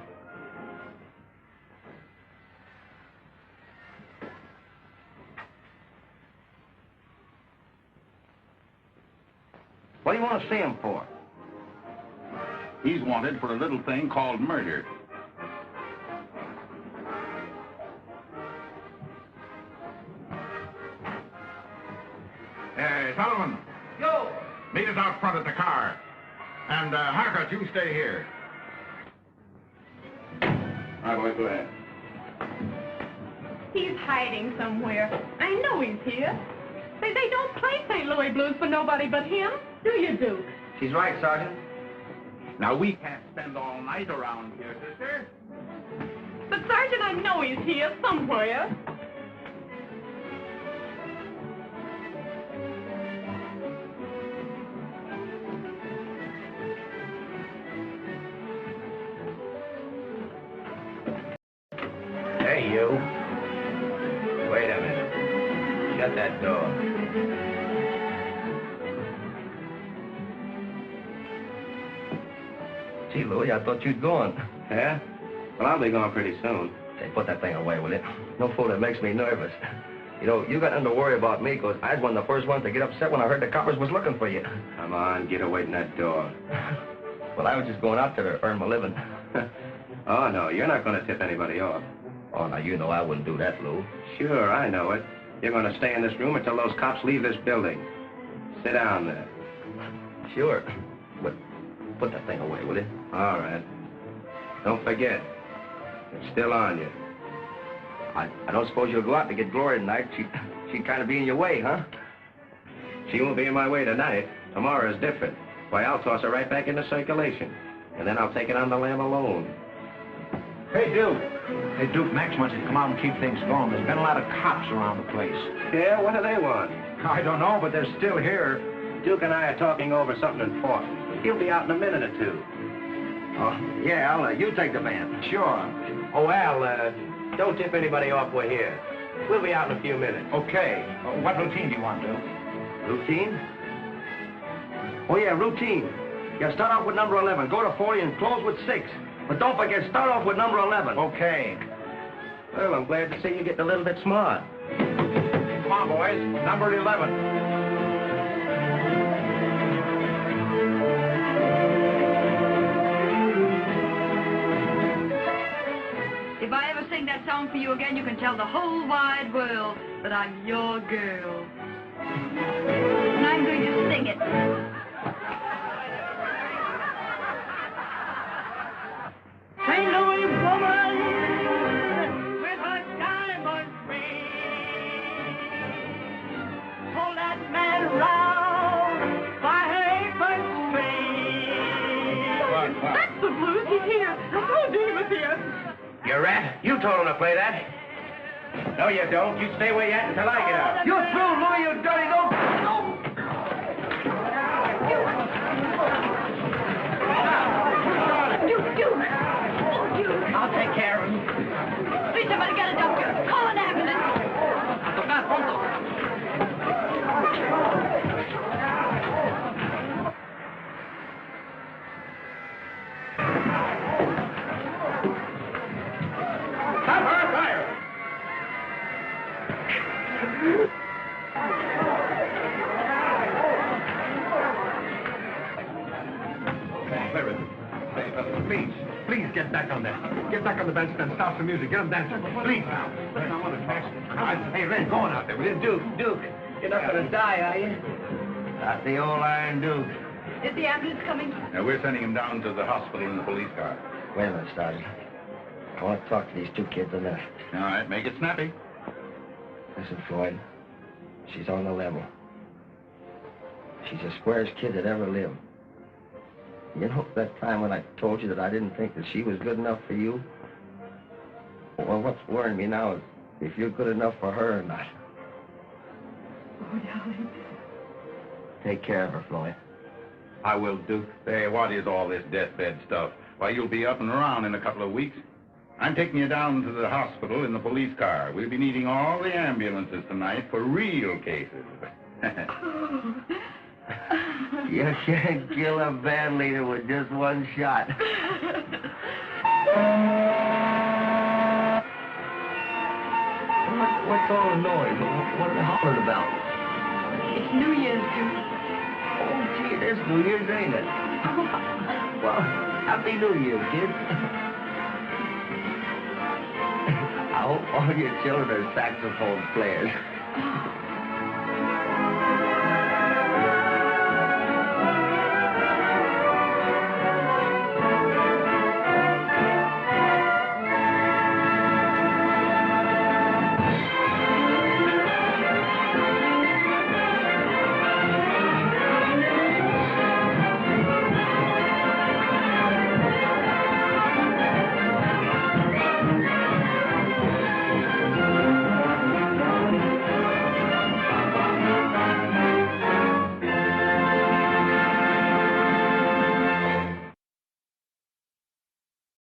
What do you want to see him for? He's wanted for a little thing called murder. Sullivan. Yo. Meet us out front at the car. And, Harkett, you stay here. All right, boys, go ahead. He's hiding somewhere. I know he's here. They don't play St. Louis blues for nobody but him, do you, Duke? She's right, Sergeant. Now, we can't spend all night around here, sister. But, Sergeant, I know he's here somewhere. Hey, you. Wait a minute. Shut that door. Gee, Louie, I thought you'd gone. Yeah? Well, I'll be gone pretty soon. Say, put that thing away, will you? No fool, that makes me nervous. You know, you got nothing to worry about me, because I was one of the first ones to get upset when I heard the coppers was looking for you. Come on, get away from that door. Well, I was just going out there to earn my living. Oh, no, you're not going to tip anybody off. Oh, now, you know I wouldn't do that, Lou. Sure, I know it. You're going to stay in this room until those cops leave this building. Sit down there. Sure. But put that thing away, will you? All right. Don't forget, it's still on you. I don't suppose you'll go out to get Gloria tonight. She'd kind of be in your way, huh? She won't be in my way tonight. Tomorrow is different. Why, I'll toss her right back into circulation. And then I'll take it on the lam alone. Hey, Duke. Hey, Duke, Max wants you to come out and keep things going. There's been a lot of cops around the place. Yeah, what do they want? I don't know, but they're still here. Duke and I are talking over something important. He'll be out in a minute or two. Oh, yeah, Al, you take the van. Sure. Oh, Al, don't tip anybody off we're here. We'll be out in a few minutes. Okay. What routine do you want, Duke? Routine? Oh, yeah, routine. Yeah, start off with number 11. Go to 40 and close with 6. But don't forget, start off with number 11. Okay. Well, I'm glad to see you getting a little bit smart. Come on, boys. Number 11. If I ever sing that song for you again, you can tell the whole wide world that I'm your girl. And I'm going to sing it. St. Louis woman with her diamond ring, pull that man round by her apron string. That's the blues. He's here. I told you he was here. You rat. You told him to play that. No, you don't. You stay where you at until I get out. You're through, Louie, you dirty dope. I'll take care of him. Please, somebody get a doctor. Call an ambulance. Stop her! Fire! Please get back on there. Get back on the bench and stop some music. Get them dancing. Please now. Hey, Ren, go on out there, will you? Duke, you're not going to die, are you? Not the old Iron Duke. Is the ambulance coming? We're sending him down to the hospital in the police car. Wait a minute, Sergeant. I want to talk to these two kids a minute. All right, make it snappy. Listen, Floyd. She's on the level. She's the squarest kid that ever lived. You know, that time when I told you that I didn't think that she was good enough for you? Well, what's worrying me now is if you're good enough for her or not. Oh, darling. Take care of her, Floyd. I will, Duke. Hey, what is all this deathbed stuff? Why, you'll be up and around in a couple of weeks. I'm taking you down to the hospital in the police car. We'll be needing all the ambulances tonight for real cases. You can't kill a band leader with just one shot. What's all the noise? What are they hollering about? It's New Year's, Duke. Oh, gee, it is New Year's, ain't it? Well, Happy New Year, kids. I hope all your children are saxophone players.